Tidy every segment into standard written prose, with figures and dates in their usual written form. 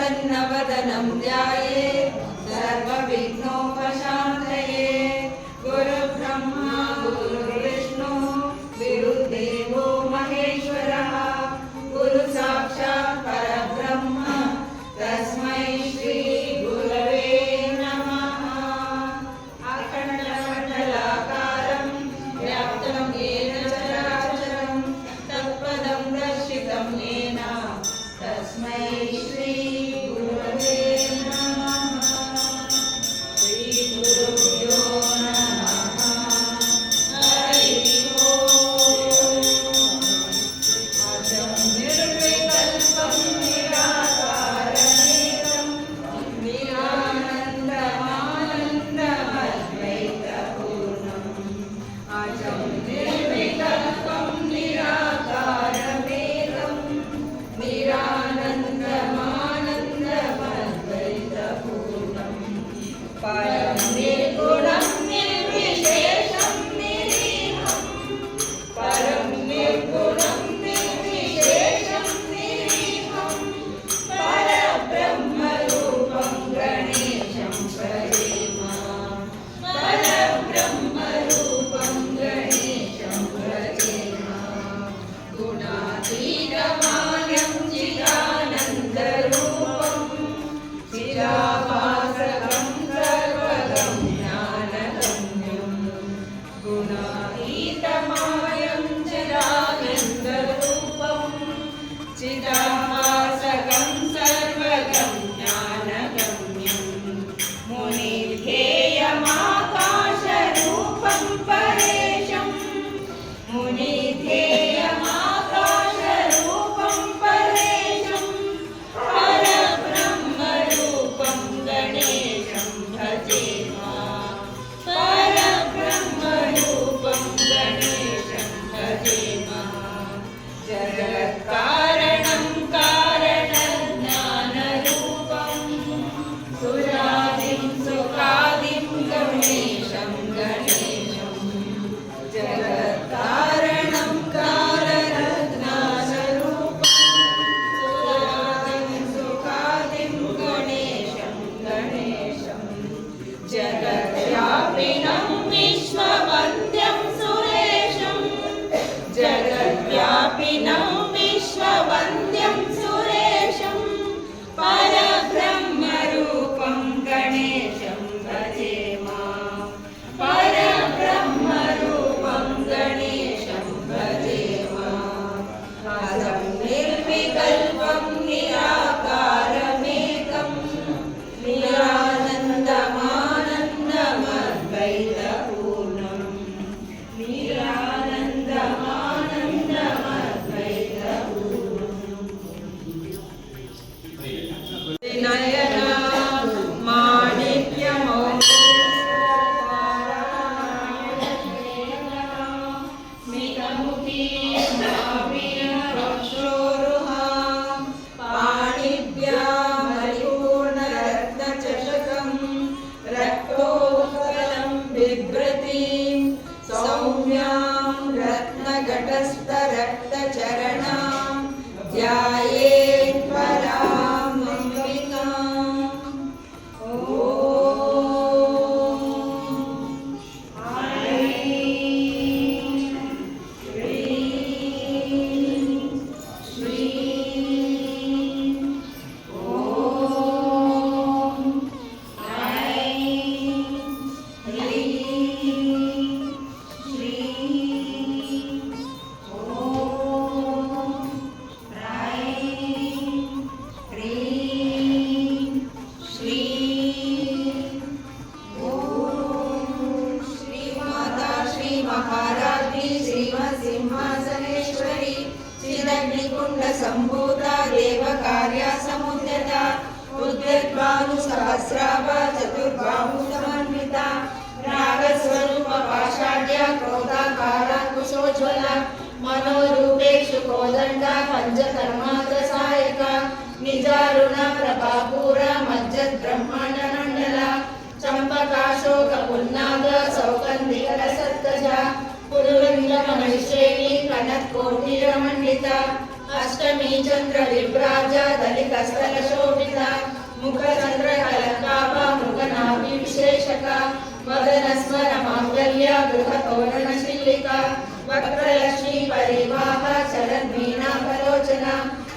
प्रसन्नवदनं ध्यायेत् सर्वविघ्नोपशान्तये। गुरुब्रह्मा गुरुर्विष्णु गुरुर्देवो महेश्वरः गुरुसाक्षात् परब्रह्म तस्मै श्री गुरवे नमः। अखण्डमण्डलाकारं व्याप्तं येन चराचरं तत्पदं दर्शितं येन तस्मै श्री गुरवे नमः। श्री गुरुभ्यो नमः। हरि ओम्। अजं निर्विकल्पं निराकारमेकं निरानन्दमानन्दमद्वैतपूर्णम्। अजं निर्विकल्पं निराकारमेकं निरानन्दमानन्दमद्वैतपूर्णम्। परं निर्गुणं निर्विशेषं निरीहम्। परं निर्गुणं निर्विशेषं निरीहम्। परब्रह्मरूपं गणेशं भजेम। परब्रह्मरूपं गणेशं भजेम। गुणातीतमानं चिदानन्दरूपं चिदाभासकं सर्वगं ज्ञानगम्यं। गुणातीतमानं चिदानन्दरूपं चिदाभासकं सर्वगं ज्ञानगम्यं। मुनिध्येयमाकाशरूपं परेशं। मुनिध्येयमाकाशरूपं परेशं। परब्रह्मरूपं गणेशं भजेम। परब्रह्मरूपं गणेशं भजेम। जगत्कारणं कारणज्ञानरूपं सुरादिं सुखादिं गणेशं गणेशं। जगत्कारणं कारणज्ञानरूपं सुरादिं सुखादिं गणेशं गणेशं। जगद्व्यापिनं विश्ववन्द्यं सुरेशं। जगद्व्यापिनं विश्ववन्द्यं सुरेशं। परब्रह्मरूपं गणेशं भजेम। परब्रह्मरूपं गणेशं भजेम। अजं निर्विकल्पं निराकारमेकं निरानन्दमानन्दमद्वैतपूर्णम्। निरानन्दमानन्दमद्वैतपूर्णम्। नयना स्मितमुखी नाभिनवक्षोरुहा पाणिभ्यां परिपूर्णरत्नचषकं रक्तोत्कलं बिभ्रतीं सौम्यां रत्नघटस्थरक्तचरणां ध्यायेत् परां अम्बिकाम्। ॐ ऐं ह्रीं श्रीं ॐ ऐं ह्रीं श्रीं ॐ ऐं ह्रीं श्रीं ॐ। श्रीमाता श्री महाराज्ञी श्रीमत्सिंहासनेश्वरी चिदग्निकुण्डसम्भूता देवकार्या समुद्यता उद्यद्भानुसहस्राभा चतुर्बाहुसमन्विता नागस्वरूपपाषाढ्या क्रोधाकारा कुशोज्ज्वला मनोरूपेषु कोदण्डा पञ्चकर्मात्रसायका निजारुणा प्रभापूरा मज्जद्ब्रह्माण्डमण्डला चम्पकाशोकपुन्नाग सौगन्धिकरसत्कजा पुरुरङ्गमनैश्रेणी कनत्कोटिरमण्डिता अष्टमी चंद्र विभ्राजा दलितस्थल शोभिता मुख चंद्र कलकाभा मृगनाभि विशेषका वदन स्मर मांगल्य गृह तोरण शिल्लिका वक्रलक्ष्मी परिवाह चलद्वीणा फलोचना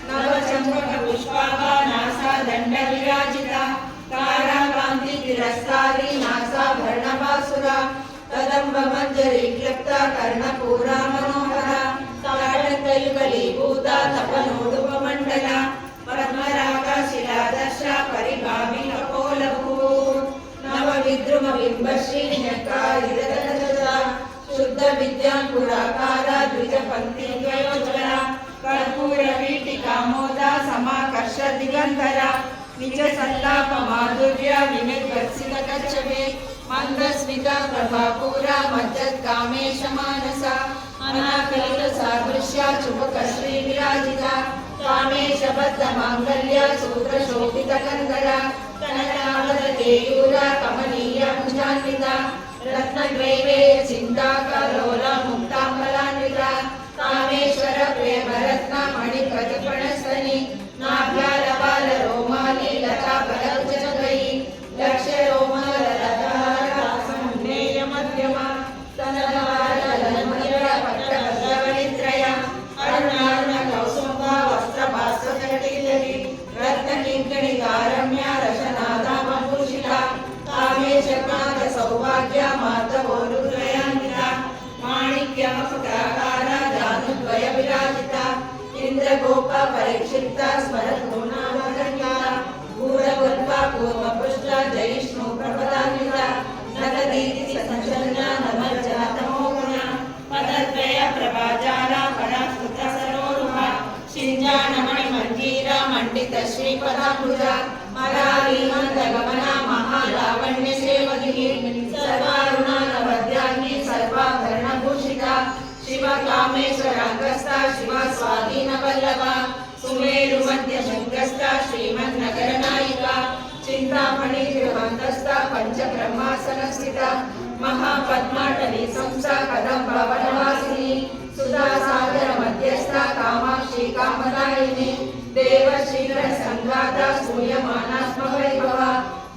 नवचंपक पुष्पाभा नासा दंड विराजिता ताराकांति तिरस्कारी नासाभरण बासुरा कदंब मंजरी क्लप्ता कर्णपूरा मनोहरा ताटकयुगलीभूता तपनोडुपमण्डल पद्मराग शिलादर्श परिभावि कपोलभू नव विद्रुम बिंबश्री न्यक्कारिदगजदा शुद्ध विद्यांकुराकार द्विज पंक्ति द्वयोज्वला कर्पूर वीटिका मोदा समाकर्ष दिगंधरा निज संलाप माधुर्य विनिर्गत्सित कच्छवे मंदस्मिता प्रभापूरा मज्जत् कामेश मानसा अनाकलित सादृश्य चुबक श्री विराजिता कामेश बद्ध मांगल्य सूत्र शोभित कंदरा कनकावद केयूरा कमनीय भुजान्विता रत्न ग्रैवेय चिंता कलोला मुक्तांबलान्विता कामेश्वर प्रेम रत्न मणिकज प्रणस्तनी नाभ्याल बाल रोमाली लता बलभुजगई लक्ष्य रोमाल लता समुन्नेय मध्यमा स्तनभाल ललमय पट्टभद्रवनित्रय अरुणारुण कौसुम्भा वस्त्रभास्वकटिलरी रत्न किङ्कणि कारम्य रशनादामभूषिता कामेशनाथ सौभाग्य माधवोरुद्रयान्विता माणिक्य मकुटाकार जानुद्वय विराजिता इंद्रगोप परीक्षित स्मरपूर्णावगण्या भूरगुल्पा कूर्मपुष्ट जयिष्णु प्रपदान्विता नगदीति संचलना नमज्जनतमोगुणा पदद्वय प्रभाजाला परास्तुत सरोरुहा शिञ्जानमणि मञ्जीरा मण्डित श्रीपदाम्बुजा मराली मन्दगमना महालावण्य सेवगिः सर्वारुणा नवद्याङ्गी सर्वाभरणभूषिता शिव कामेश्वरांगस्था शिव स्वाधीन वल्लभा सुमेरु मध्य शृंगस्था श्रीमन्नगर नायिका चिंतामणि गृहांतस्था पंच ब्रह्मासन स्थिता महापद्माटवी संस्था कदंब वनवासिनी सुधा सागर मध्यस्था कामाक्षी कामदायिनी देव शीघ्र संघाता सूयमानात्म वैभवा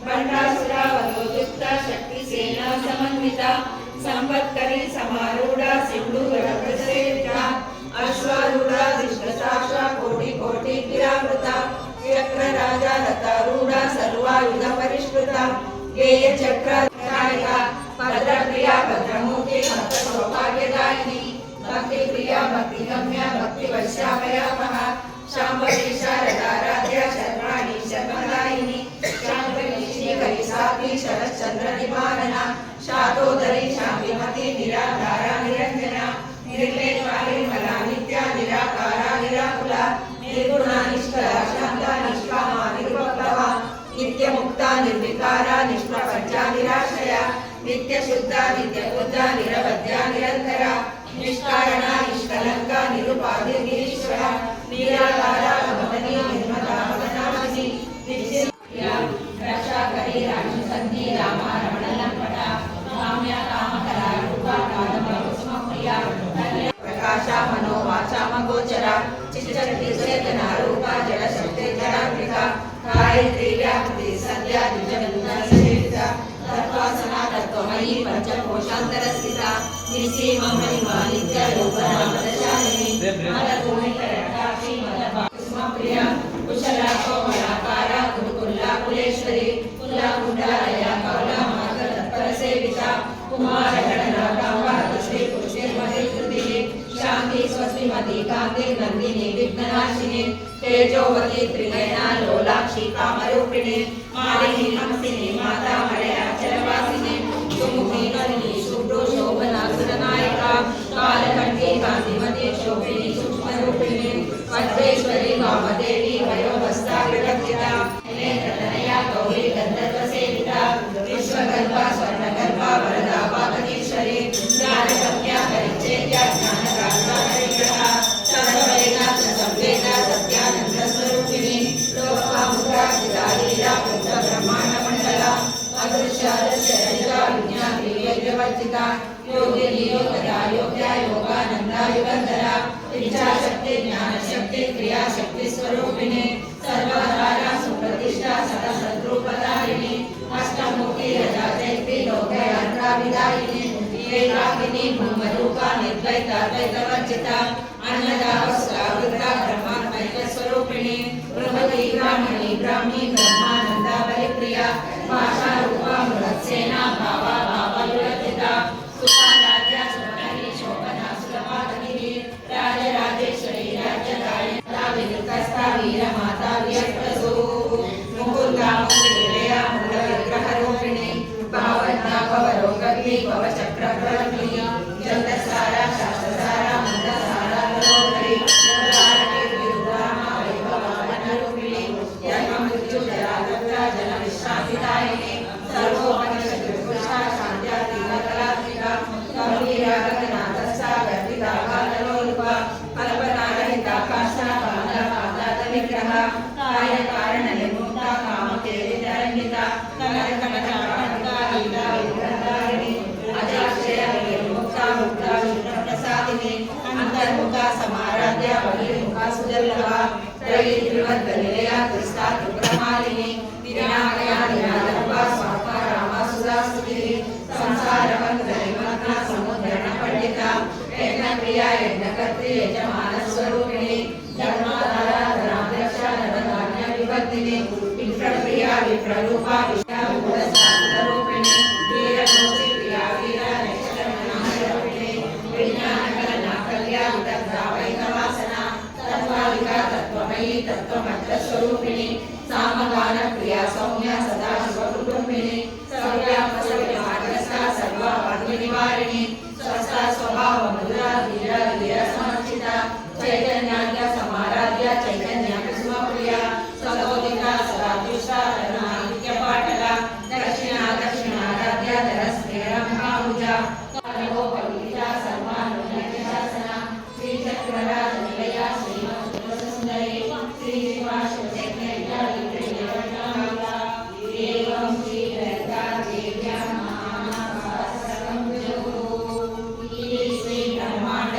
भंडासुरा वयोयुक्त शक्ति सेना समन्विता संवत्करी समारूढ़ा सिंधूर सेविता अश्वारूढ़ा दिष्टसाक्षा कोटि कोटि गिरावृता चक्र राजा लतारूढ़ा सर्वायुध परिष्कृता गेय चक्र नायिका भद्रप्रिया भद्रमूर्ति भक्त सौभाग्यदायिनी भक्ति प्रिया भक्ति गम्या भक्ति वैश्यामयामहा शांभवी शारदाराध्या शर्वाणी शर्मदायिनी शांभवी श्रीकरी साध्वी शरच्चंद्र निवारणा शातोदरी शांतिमती निराधारा निरंजना निर्लेपा निर्मला नित्या निराकारा निराकुला निर्गुणा निष्कला शांता निष्कामा निरुपप्लवा नित्य मुक्ता निर्विकारा निष्प्रपंचा निराशया नित्य शुद्धा नित्य बुद्धा निरवध्या निरंतरा निष्कारणा निष्कलंका निरुपाधि निरीश्वरा निराकारा भवनी निर्मला भवनामसी नित्य रक्षा करी राक्षसंधि रामा रमण लंपटा काम्या कामकरा रूपा कादम्ब कुसुमप्रिया प्रकाशा मनोवाचा मगोचरा चिच्चक्ति चेतना रूपा जड़ शक्ति जड़ात्मिका गायत्री व्यापृति संध्या द्विजबंधना सेविता तत्वासना तत्वमयी पंचकोशांतर स्थिता निसीमा महिमा नित्य रूपा मदशालिनी मदभूमिकरक्षाक्षी मदभा कुसुमप्रिया कुशला कोमलाकारा गुरुकुल्ला कुलेश्वरी कुल्ला कुंडालया कौला माता तत्पर सेविता कुमार गणनाकांबा श्री पुरुषेर्महिकृतिः शांति स्वस्तिमती कांति नंदिनी विघ्ननाशिनी तेजोवती त्रिनयना लोलाक्षी कामरूपिणी मालिनी हंसिनी माता मलयाचलवासिनी सुमुखी नलिनी शुभ्रो शोभना सुरनायिका कालकंठी कांतिमती शोभिनी सूक्ष्मरूपिणी वज्रेश्वरी वामदेवी वयोवस्था विरक्षिता नेत्रतनया गौरी गंधर्व सेविता विश्वगर्भा स्वर्णगर्भा वरदा वागीश्वरी ज्ञानगम्या परिच्छेद्या ज्ञानगात्रा परिग्रहा सर्ववेदा संवेदा सत्यानंद स्वरूपिणी लोकमुद्रा सिदालीला पुत्र ब्रह्मांड मंडला अदृश्य दृश्य रहिता विज्ञान विवेकवर्जिता योगिनी योगदा योग्या योगानंदा युगंधरा इच्छा शक्ति शक्ति ज्ञान शक्ति क्रिया शक्ति स्वरूपिणी सर्वधारा सुप्रतिष्ठा सदा सद्रूपधारिणी अष्टमुखी रजा चैत्री लोकयात्रा विदायिनी एकाकिनी ब्रह्मरूपा निर्द्वैताद्वैत वर्जिता अन्नदा वस्त्रावृता ब्रह्मात्मैक स्वरूपिणी बृहती ब्राह्मणी ब्राह्मी ब्रह्मानंदा परिप्रिया भाषा रूपा मृत्सेना भावा भावयुरतिता सुखाराध्या सुमननी शोभना सुलभागिनी राजराजेश्वरी राज्यदायिनी विनुतस्था वीरमाता व्यक्तसु मुकुंदा मुकुंदया मूल विग्रह रूपिणी भावना भवरोगग्नि भवचक्रप्रवर्तिनी जगदसारा शास्त्रसारा मंदसारा लोकरी धारणी विरुद्धामा वैभवानरूपिणी जन्म मृत्यु जरा दुःखा जन विश्रांतिदायिनी सर्वोपनिषदुष्टा शांत्या तीव्रकलात्मिका गंभीरा गगनाथस्था गर्भिता काललोलुपा कल्पनारहिता काष्ठा काला पादात विग्रह काय कारण निर्मुक्ता कामकेलितरंगिता कनकनकनका लीला विग्रहधारिणी अजाक्षय निर्मुक्ता मुक्ता विष्णुप्रसादिनी अंतर्मुखा समाराध्या बहिर्मुखा सुदर्लभा त्रयी त्रिवद्गनिलया त्रिस्ता त्रिपुरमालिनी विनायका निराधर्वा स्वाहा रामा सुधास्तुतिः संसारबन्धनिमग्ना समुद्रण पंडिता यज्ञप्रिया यज्ञकर्त्री यजमानस्वरूपिणी धर्माधारा धनाध्यक्षा नरधान्य विवर्धिनी विप्रप्रिया विप्ररूपा विष्णुरूपिणी वीरमूर्ति प्रिया वीर नक्षत्रमनारूपिणी विज्ञानकलना कल्या विदग्धा वैतवासना तत्त्वालिका तत्त्वमयी तत्त्वमर्थस्वरूपिणी सामगान प्रिया सौम्या सदा शिवकुटुम्बिनी सौर्यापसव्यमार्गस्था सर्वापद्मनिवारिणी स्वस्था स्वभाव मधुरा धीर धीर समर्चिता चैतन्याद्य समाराध्य चैतन्य कुसुमप्रिया सदोदिता सदादृष्टा रत्नादित्य पाटला दक्षिणा दक्षिणाराध्य धरस्नेरंभाभुजा कनकोपविता सर्वानुज्ञासना श्रीचक्रराज निलया श्रीमत्सुन्दरी श्रीनिवासचैतन्या विग्रहणा एवं श्री ललिता देव्या महासहस्रकं श्री ब्रह्मांड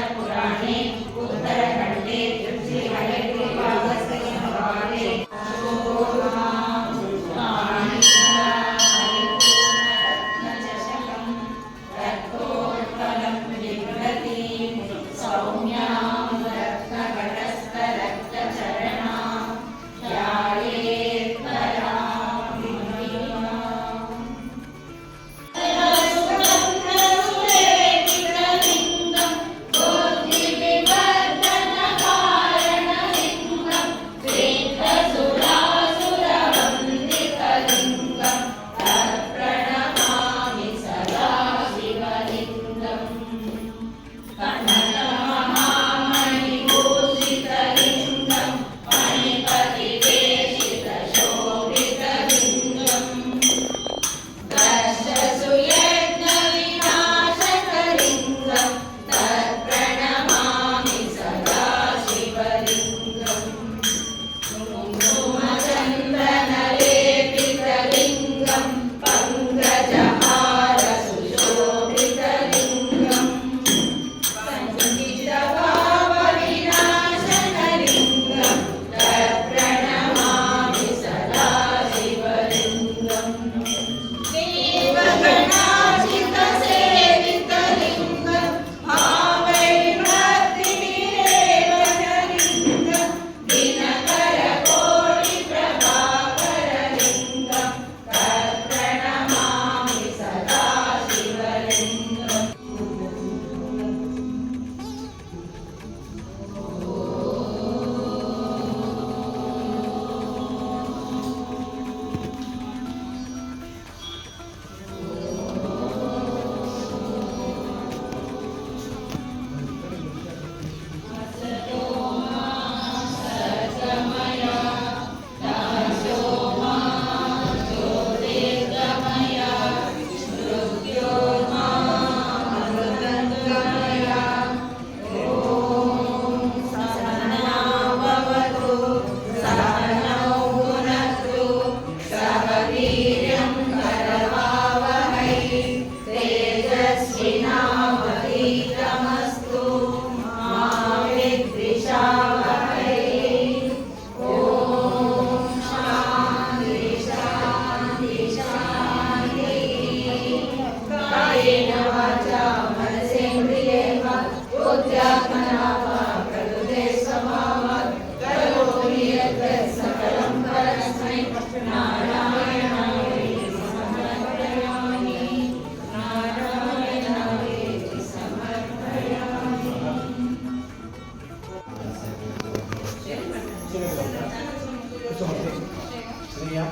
प्रिया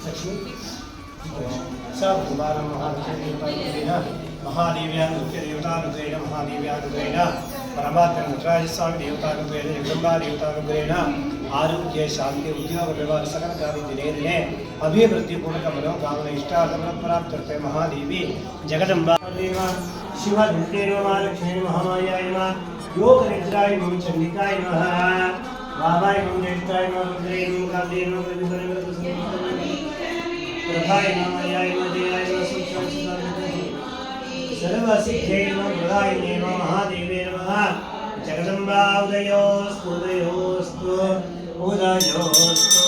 लक्ष्मी सब भगवान महादेव्यानुग्रेण महादेव्यानुग्रेण परमात्मा नटराज स्वामी देवतानुग्रेण जगदम्बा देवतानुग्रेण आरोग्य शांति उद्योग व्यवहार सकल कार्य दिने दिने अभिवृद्धि पूर्वक मनोकामना इष्टार्थम प्राप्त्यर्थे महादेवी जगदम्बा देवा शिवा धूते महालक्ष्मी महामायाय नमः योग निद्राय नमः चंडिकाय नमः बाबाय नमः ज्येष्ठाय नमः रुद्राय नमः कालेय नमः प्रथाय नमः याय नमः देवाय नमः सर्वसिद्धे नमः प्रदायिने नमः महादेवे नमः Jagdamba उदयोस्तु उदयोस्तु उदयोस्तु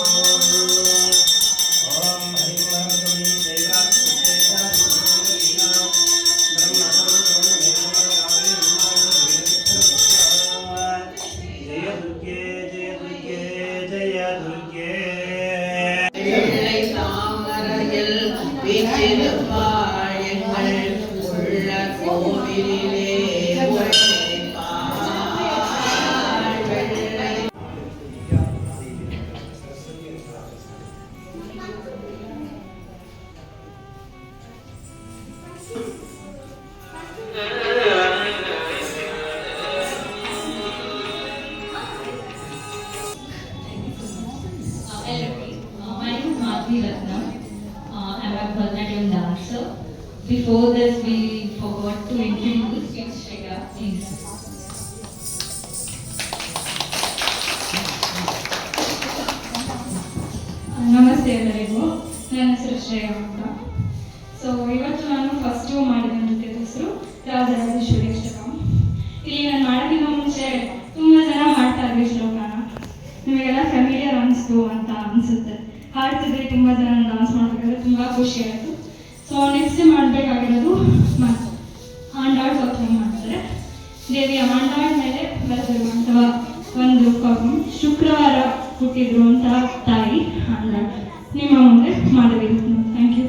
Before this, we forgot to introduce Shreya, please. ನಮಸ್ತೆ ಎಲ್ಲರಿಗೂ, ನನ್ನ ಹೆಸರು ಶ್ರೇಯಾ ಅಂತ. ಸೊ ಇವತ್ತು ನಾನು ಫಸ್ಟ್ ಮಾಡಿದ ನೃತ್ಯದ ಹೆಸರು ರಾಜರಾಜೇಶ್ವರಿ ಅಷ್ಟಕಂ. ಇಲ್ಲಿ ನಾನು ಮಾಡೋಕ್ಕಿಂತ ಮುಂಚೆ ತುಂಬ ಜನ ಹಾಡ್ತಾ ಇದ್ವಿ ಶ್ಲೋಕನ, ನಿಮಗೆಲ್ಲ ಫ್ಯಾಮಿಲಿಯರ್ ಅನಿಸ್ತು ಅಂತ ಅನಿಸುತ್ತೆ. ಹಾಡ್ತಿದ್ರೆ ತುಂಬ ಜನ ಡಾನ್ಸ್ ಮಾಡಬೇಕಾದ್ರೆ ತುಂಬ ಖುಷಿ ಆಯಿತು. ಸೊ ನೆಕ್ಸ್ಟ್ ಮಾಡಬೇಕಾಗಿರೋದು ಆಂಡಾಳ್ ಸ್ತೋತ್ರ ಮಾಡ್ತಾರೆ. ದೇವಿಯ ಆಂಡಾಳ್ ಮೇಲೆ ಬರೆದಿರುವಂತಹ ಒಂದು ಶುಕ್ರವಾರ ಹುಟ್ಟಿದ್ರು ಅಂತ ತಾಯಿ ಆಂಡಾಳ್ ನಿಮ್ಮ ಮುಂದೆ ಮಾಡಬೇಕು. Thank you.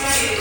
Thank you.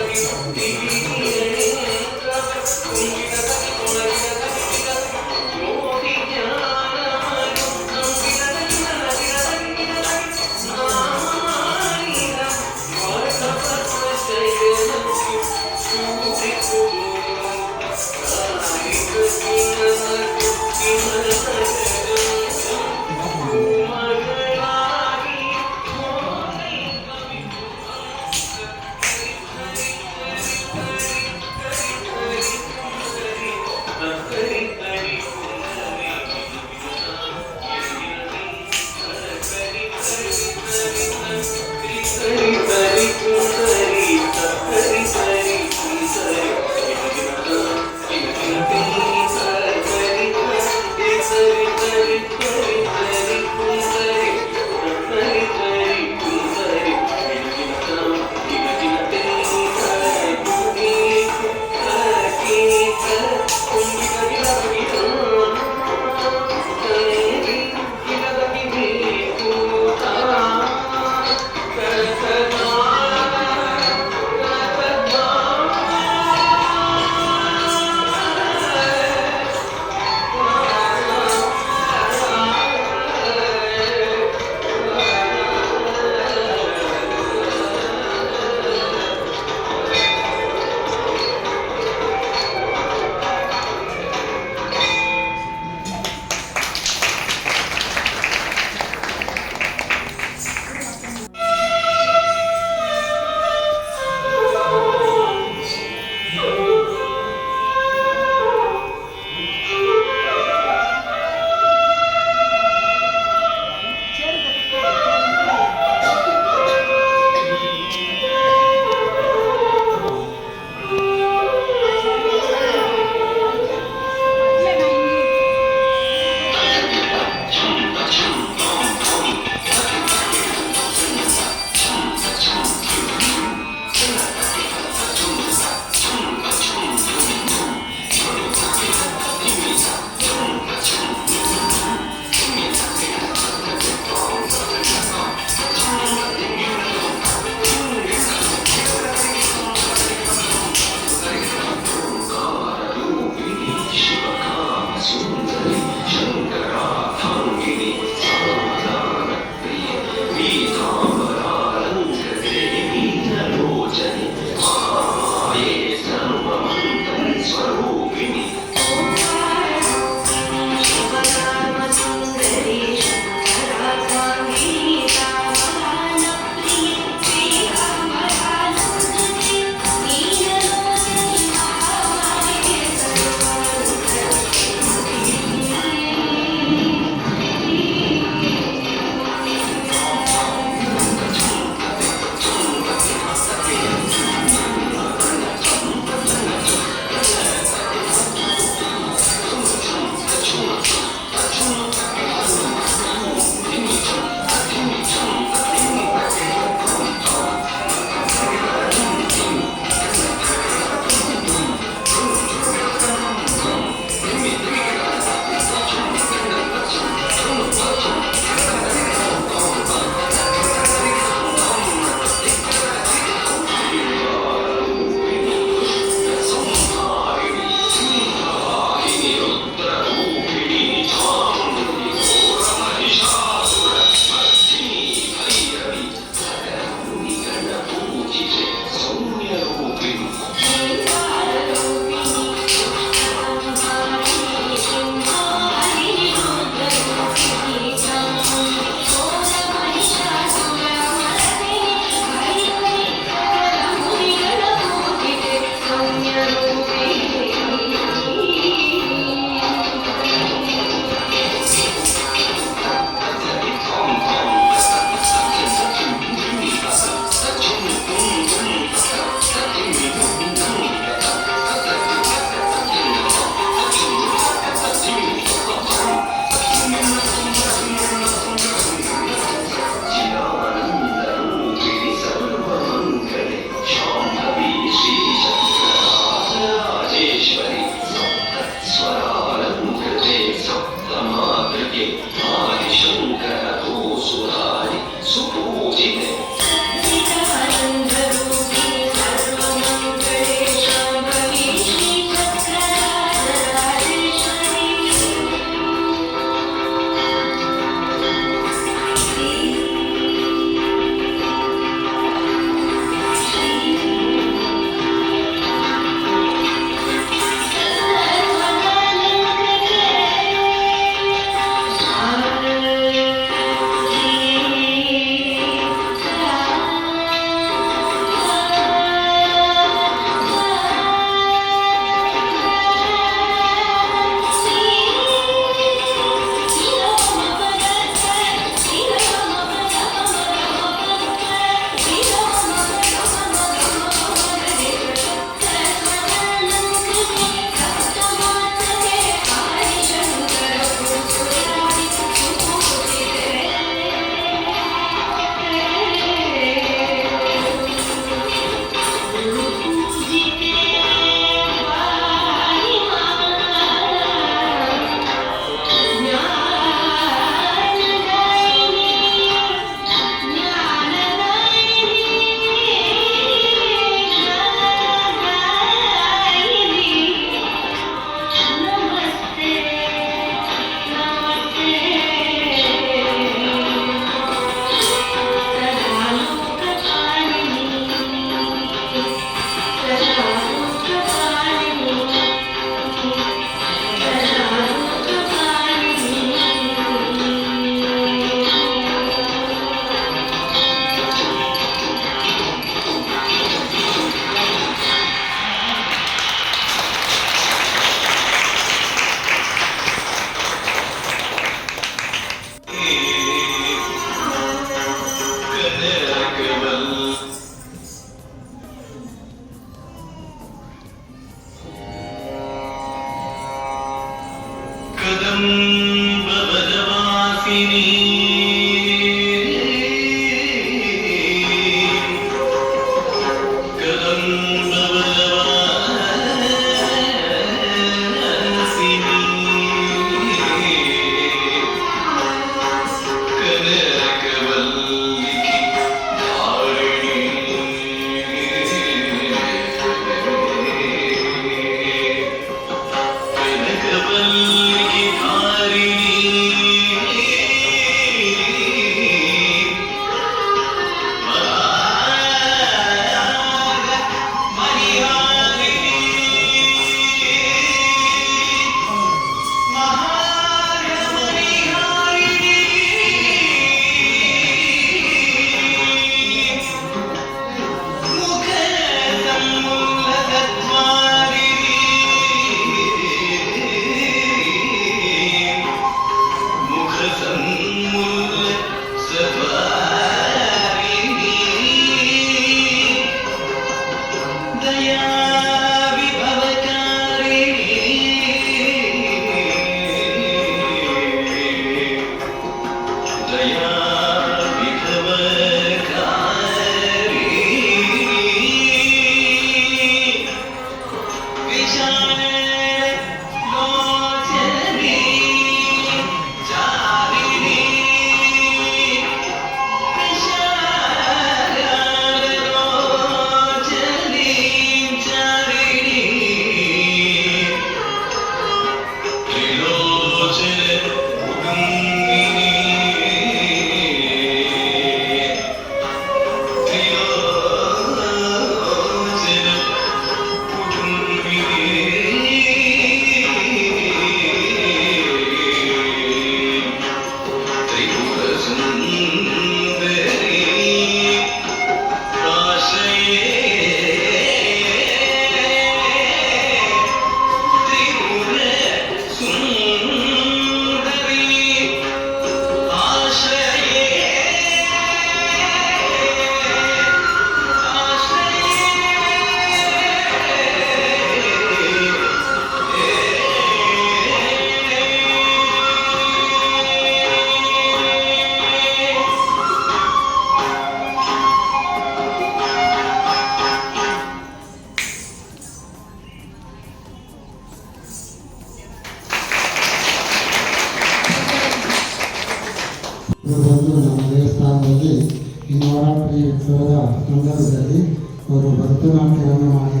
ಈ ನವರಾತ್ರಿ ಉತ್ಸವದ ಸಂದರ್ಭದಲ್ಲಿ ಅವರು ಭರತನಾಟ್ಯವನ್ನು ಮಾಡಿ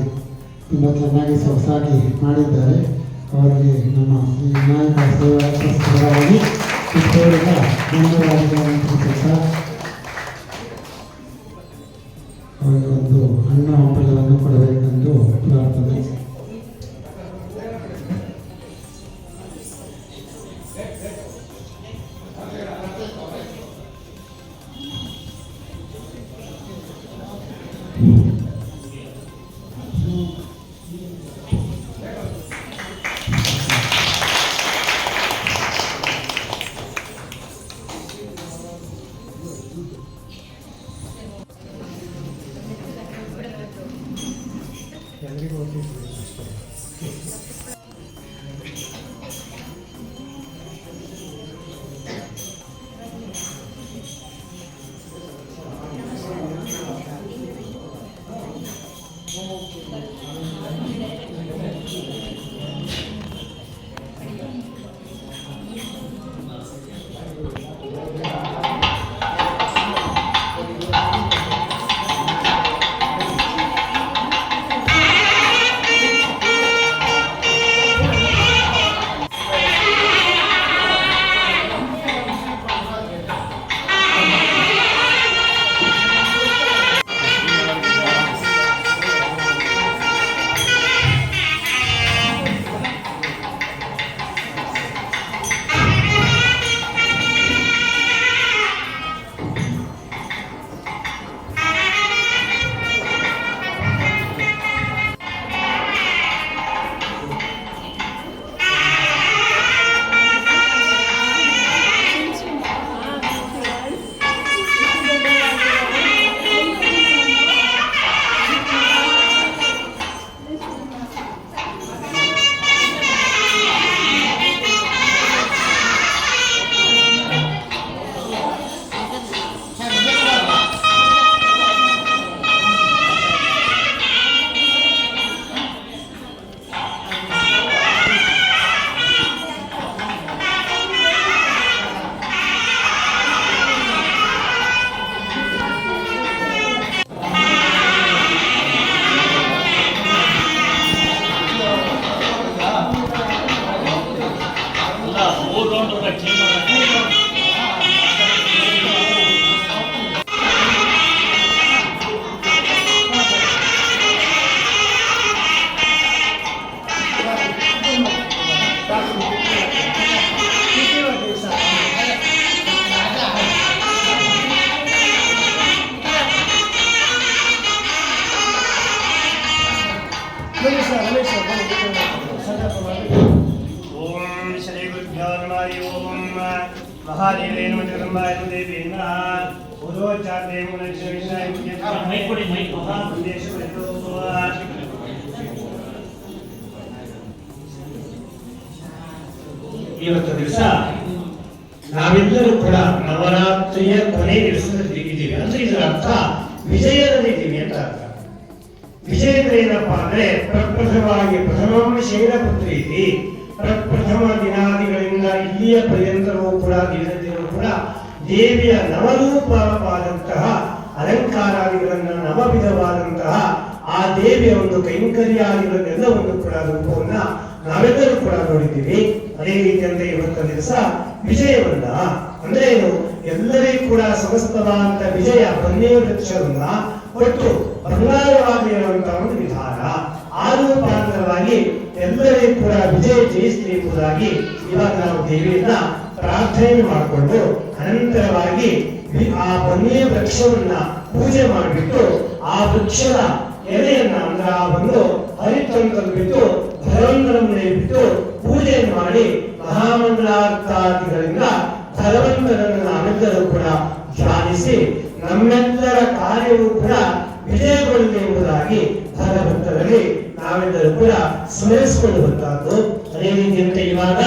ತುಂಬ ಚೆನ್ನಾಗಿ ಸೊಗಸಾಗಿ ಮಾಡಿದ್ದಾರೆ. ಅವರಿಗೆ ನಮ್ಮ ಈ ವಿನಾಯಕ ಸೇವಾ ಟ್ರಸ್ಟ್‌ಪರವಾಗಿ ಉತ್ಸವದ ಧನ್ಯವಾದಗಳನ್ನು ತಿಳಿಸುತ್ತಾ ಅವರಿಗೆ ಒಂದು ಹಣ್ಣು ಹಂಪಲುಗಳನ್ನು ಕೊಡಬೇಕೆಂದು ಪ್ರಾರ್ಥನೆ. ಓಂ ಶ್ರೀ ಗುರುಭ್ಯೋ ನಮಃ. ಓಂ ಮಹಾದೇವೇನ ಮಂತ್ರಗಂಭಾಯ ದೇವೇನ ಪೂರ್ವೋಚ್ಚಾರೇ ಮುನಶ್ರೇಷ್ಠಾಯ ಮೈಕೊಡಿ ಮಹಾಪುಣ್ಯೇಶ್ವರರು. ಇವತ್ತು ದಿವಸ ನಾವೆಲ್ಲರೂ ಕೂಡ ನವರಾತ್ರಿಯ ಕೊನೆ ದಿವಸದಲ್ಲಿ ಇದ್ದೀವಿ. ಅಂದ್ರೆ ಇದರ ಅರ್ಥ ವಿಜಯದಲ್ಲಿದ್ದೀವಿ ಅಂತ ಅರ್ಥ. ವಿಜಯದ ಏನಪ್ಪ ಅಂದ್ರೆ ಪ್ರಪ್ರಥಮವಾಗಿ ಪ್ರಥಮ ಶೈಲಪುತ್ರಿ ಇತಿ ಪ್ರಪ್ರಥಮ ದಿನಾದಿಗಳಿಂದ ಇಲ್ಲಿಯ ಪರ್ಯಂತವೂ ಕೂಡ ದಿನದಿನವೂ ಕೂಡ ದೇವಿಯ ನವರೂಪವಾದಂತಹ ಅಲಂಕಾರಾದಿಗಳನ್ನ ನವವಿಧವಾದಂತಹ ಆ ದೇವಿಯ ಒಂದು ಕೈಂಕರ್ಯಾದಿಗಳನ್ನೆಲ್ಲವನ್ನು ಕೂಡ ರೂಪವನ್ನ ನಾವೆಲ್ಲರೂ ಕೂಡ ನೋಡಿದ್ದೀವಿ. ಅದೇ ರೀತಿಯಂತೆ ಇವತ್ತಿನ ದಿವಸ ವಿಜಯವನ್ನ ಅಂದ್ರೆ ಏನು, ಎಲ್ಲರಿಗೂ ಕೂಡ ಸಮಸ್ತವಾದಂತ ವಿಜಯ ಬನ್ನೇ ವೃಕ್ಷವನ್ನ ಒಟ್ಟು ಬಂಗಾರವಾಗಿರುವಂತಹ ಒಂದು ವಿಧಾನ. ಆ ರೂಪಾಂತರವಾಗಿ ಎಲ್ಲರಿಗೂ ಕೂಡ ವಿಜಯ ಜಯಿಸಲಿ ಎಂಬುದಾಗಿ ಇವಾಗ ನಾವು ದೇವಿಯನ್ನ ಪ್ರಾರ್ಥನೆ ಮಾಡಿಕೊಂಡು ಅನಂತರವಾಗಿ ಆ ಬನ್ನೇ ವೃಕ್ಷವನ್ನ ಪೂಜೆ ಮಾಡಿಬಿಟ್ಟು ಆ ವೃಕ್ಷದ ಎಲೆಯನ್ನ ಅಂದ್ರೆ ಆ ಒಂದು ಹರಿತಂತ್ರ ಬಿಟ್ಟು ಭಗವಂತನನ್ನೇ ಬಿಟ್ಟು ಪೂಜೆಯನ್ನು ಮಾಡಿ ಮಹಾಮಂಗಳಾರ್ಥಾದಿಗಳಿಂದ ಭಗವಂತನನ್ನು ನಾವೆಲ್ಲರೂ ಕೂಡ ಧ್ಯಾನಿಸಿ ನಮ್ಮೆಲ್ಲರ ಕಾರ್ಯವೂ ಕೂಡ ವಿಜಯಗೊಳ್ಳಲಿ ಎಂಬುದಾಗಿ ಭಗವಂತನಲ್ಲಿ ನಾವೆಲ್ಲರೂ ಕೂಡ ಸ್ಮರಿಸಿಕೊಳ್ಳುವಂತಹದ್ದು. ಅದೇ ರೀತಿಯಂತೆ ಇವಾಗ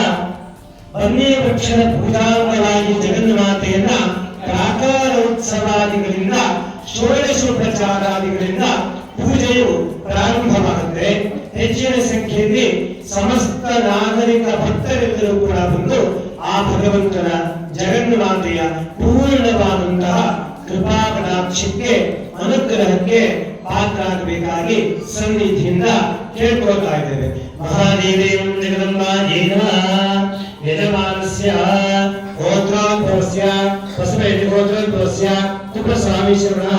ಬನ್ನೇ ವೃಕ್ಷದ ಪೂಜಾಂಗವಾಗಿ ಜಗನ್ಮಾತೆಯನ್ನ ಪ್ರಾಕಾರೋತ್ಸವಾದಿಗಳಿಂದ ಷೋಡಶೋಪಚಾರಾದಿಗಳಿಂದ ಪೂಜೆಯು ಪ್ರಾರಂಭವಾಗುತ್ತೆ. ಹೆಚ್ಚಿನ ಸಂಖ್ಯೆಯಲ್ಲಿ ಸಮಸ್ತ ನಾಗರಿಕ ಭಕ್ತರೆಲ್ಲರೂ ಕೂಡ ಬಂದು ಆ ಭಗವಂತನ ಜಗನ್ಮಾತೆಯ ಪೂರ್ಣವಾದಂತಹ ಕೃಪಾ ಕಟಾಕ್ಷಕ್ಕೆ ಅನುಗ್ರಹಕ್ಕೆ ಪಾತ್ರರಾಗಬೇಕಾಗಿ ಸನ್ನಿಧಿಯಿಂದ ಕೇಳ್ಕೊಳ್ತಾ ಇದ್ದೇವೆ. ಮಹಾದೇವಿ ಜಗದಂಬಾಯೇನ ಯಜಮಾನಸ್ಯ ಗೋತ್ರೋದ್ಭವಸ್ಯ ಬಸವೇತಿ ಗೋತ್ರೋದ್ಭವಸ್ಯ ಕುಪ್ಪಸ್ವಾಮಿ ಶ್ರವಣ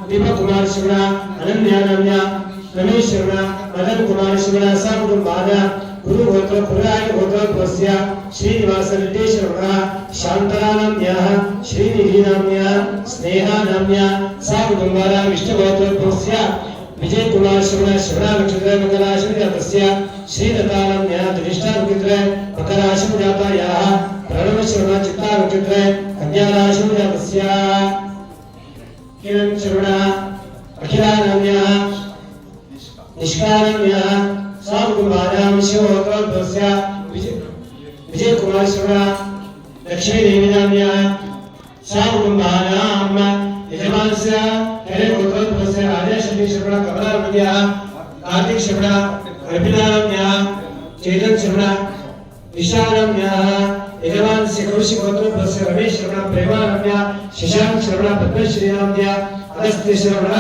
ದೀಪಕುಮಾರ ಶ್ರವಣ ಅನನ್ಯಾನನ್ಯ ರಮೇಶ್ ಶ್ರವಣ ಮದನ್ ಕುಮಾರ ಶ್ರವಣ ಸಕುಟುಂಬಾನ ಗುರು ಗೋತ್ರ ಪುರಾಯ ಗೋತ್ರೋದ್ಭವಸ್ಯ ಶ್ರೀನಿವಾಸ ರೆಡ್ಡಿ ಶ್ರವಣ ಶಾಂತರಾನಮ್ಯ ಶ್ರೀನಿಧಿ ನಾಮ್ಯ ಸ್ನೇಹಾ ನಾಮ್ಯ ಸಕುಟುಂಬಾನ ವಿಷ್ಣು ಗೋತ್ರೋದ್ಭವಸ್ಯ ವಿಜಯ ಕುಮಾರ್ ಶ್ರವಣ ಶ್ರವಣ ನಕ್ಷತ್ರ ಮಕರಾಶಿ ಜಾತಸ್ಯ ಶ್ರೀಲತಾನಮ್ಯ ಧನಿಷ್ಠಾ ನಕ್ಷತ್ರ ಮಕರಾಶಿ ಜಾತಾಯಾಃ ಪ್ರಣವ ಶ್ರವಣ ಚಿತ್ತಾ ನಕ್ಷತ್ರ ಕನ್ಯಾ ರಾಶಿ ಜಾತಸ್ಯ ಕಿರಣ್ ಶ್ರವಣ ಅಖಿಲಾನಮ್ಯ ನಿಷ್ಕಾನಮ್ಯ ಸಾಕುಟುಂಬಾನಾಂ ಶಿವಗೋತ್ರೋದ್ಭವಸ್ಯ ವಿಜಯ ಕುಮಾರ್ ಶ್ರವಣ ಲಕ್ಷ್ಮೀ ದೇವಿ ನಾಮ್ಯ ಸಾಕುಟುಂಬಾನಾಂ ಯಜಮಾನಸ್ಯ ಹರೇ ಗೋತ್ರೋದ್ಭವಸ್ಯ ರಾಜೇಶ್ ಶ್ರವಣ ಕಮಲಾನಮ್ಯ ಕಾರ್ತಿಕ್ ಶ್ರವಣ ಅಭಿನಾನಮ್ಯ ಚೇತನ್ ಶ್ರವಣ ವಿಶಾಲಮ್ಯ ಯಜಮಾನಸ್ಯ ಕೌಶಿಕ್ ಗೋತ್ರೋದ್ಭವಸ್ಯ ರಮೇಶ್ ಶ್ರವಣ ಪ್ರೇಮಾನಮ್ಯ ಶಶಾಂಕ್ ಶ್ರವಣ ಪದ್ಮಶ್ರೀ ನಾಮ್ಯ ಅಗಸ್ತ್ಯ ಶ್ರವಣ